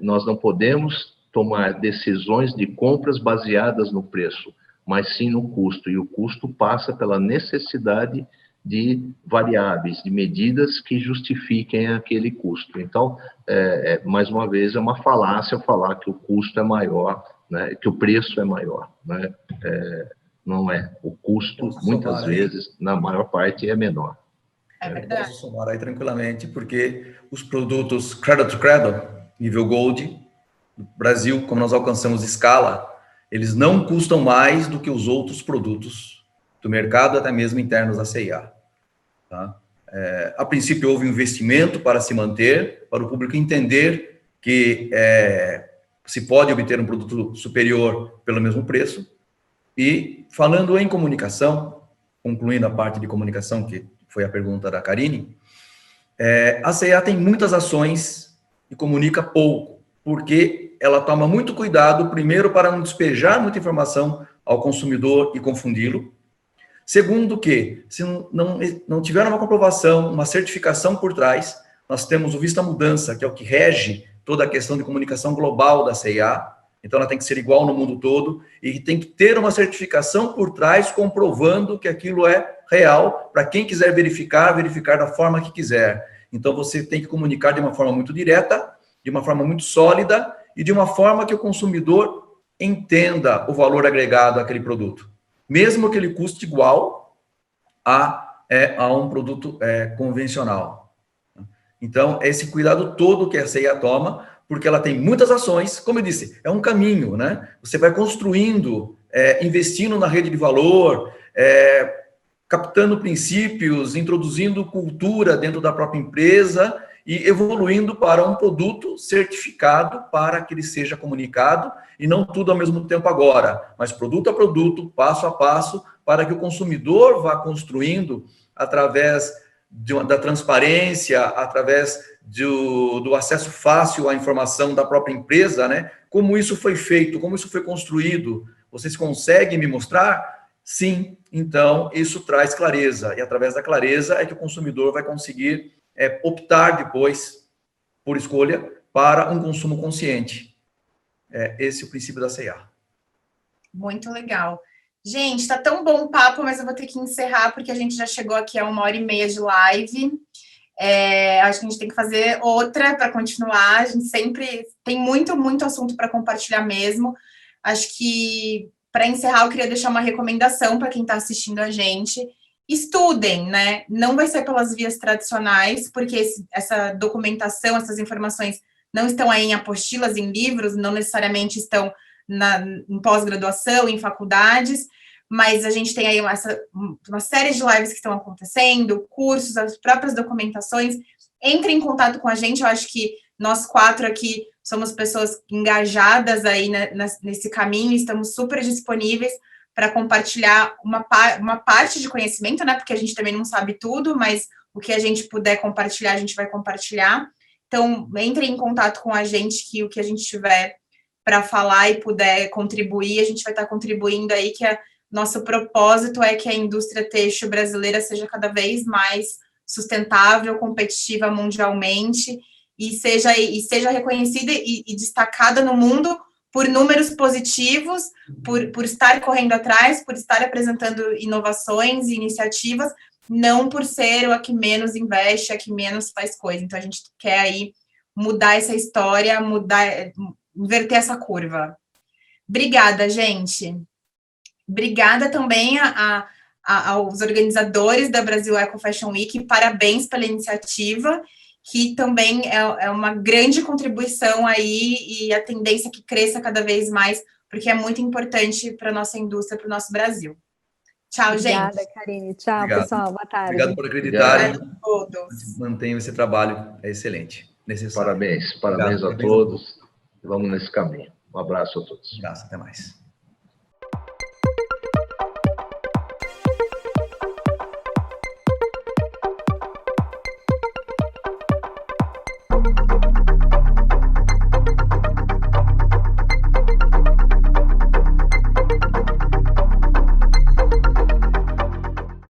[SPEAKER 7] nós não podemos tomar decisões de compras baseadas no preço, mas sim no custo. E o custo passa pela necessidade de variáveis, de medidas que justifiquem aquele custo. Então, mais uma vez, é uma falácia falar que o custo é maior, né, que o preço é maior. Né? Não é. O custo, muitas vezes, na maior parte, é menor.
[SPEAKER 4] É verdade.
[SPEAKER 5] Posso somar aí tranquilamente, porque os produtos Cradle to Cradle, nível Gold, No Brasil, como nós alcançamos escala, eles não custam mais do que os outros produtos do mercado, até mesmo internos da C&A. Tá? A princípio, houve um investimento para se manter, para o público entender que se pode obter um produto superior pelo mesmo preço. E falando em comunicação, concluindo a parte de comunicação, que foi a pergunta da Karine, a C&A tem muitas ações e comunica pouco, porque ela toma muito cuidado, primeiro, para não despejar muita informação ao consumidor e confundi-lo. Segundo que, se não tiver uma comprovação, uma certificação por trás, nós temos o Vista Mudança, que é o que rege toda a questão de comunicação global da C&A. Então, ela tem que ser igual no mundo todo e tem que ter uma certificação por trás comprovando que aquilo é real, para quem quiser verificar da forma que quiser. Então, você tem que comunicar de uma forma muito direta, de uma forma muito sólida e de uma forma que o consumidor entenda o valor agregado àquele produto, mesmo que ele custe igual a um produto convencional. Então, esse cuidado todo que a C&A toma, porque ela tem muitas ações, como eu disse, é um caminho, né? Você vai construindo, investindo na rede de valor, captando princípios, introduzindo cultura dentro da própria empresa e evoluindo para um produto certificado para que ele seja comunicado, e não tudo ao mesmo tempo agora, mas produto a produto, passo a passo, para que o consumidor vá construindo através da transparência, através do acesso fácil à informação da própria empresa, né? Como isso foi feito, como isso foi construído, vocês conseguem me mostrar? Sim, então isso traz clareza, e através da clareza é que o consumidor vai conseguir optar depois, por escolha, para um consumo consciente. Esse é o princípio da C&A.
[SPEAKER 4] Muito legal. Gente, tá tão bom o papo, mas eu vou ter que encerrar, porque a gente já chegou aqui a 1h30 de live. Acho que a gente tem que fazer outra para continuar. A gente sempre tem muito, muito assunto para compartilhar mesmo. Acho que, para encerrar, eu queria deixar uma recomendação para quem está assistindo a gente. Estudem, né? Não vai ser pelas vias tradicionais, porque essa documentação, essas informações não estão aí em apostilas, em livros, não necessariamente estão em pós-graduação, em faculdades, mas a gente tem aí uma série de lives que estão acontecendo, cursos, as próprias documentações. Entre em contato com a gente, eu acho que nós 4 aqui somos pessoas engajadas aí nesse caminho, estamos super disponíveis para compartilhar uma parte de conhecimento, né? Porque a gente também não sabe tudo, mas o que a gente puder compartilhar, a gente vai compartilhar. Então, entre em contato com a gente, que o que a gente tiver para falar e puder contribuir, a gente vai estar contribuindo aí, que nosso propósito é que a indústria têxtil brasileira seja cada vez mais sustentável, competitiva mundialmente e seja reconhecida e destacada no mundo por números positivos, por estar correndo atrás, por estar apresentando inovações e iniciativas, não por ser a que menos investe, a que menos faz coisa. Então, a gente quer aí mudar essa história, inverter essa curva. Obrigada, gente. Obrigada também aos organizadores da Brasil Eco Fashion Week, parabéns pela iniciativa, que também é uma grande contribuição aí e a tendência que cresça cada vez mais, porque é muito importante para a nossa indústria, para o nosso Brasil. Tchau, gente.
[SPEAKER 6] Obrigada, Karine. Tchau,
[SPEAKER 5] Obrigado.
[SPEAKER 6] Pessoal. Boa tarde.
[SPEAKER 5] Obrigado por acreditarem.
[SPEAKER 4] Obrigado a todos.
[SPEAKER 5] Mantenham esse trabalho, é excelente, necessário.
[SPEAKER 7] Parabéns a todos. Vamos nesse caminho. Um abraço a todos.
[SPEAKER 5] Um abraço, até mais.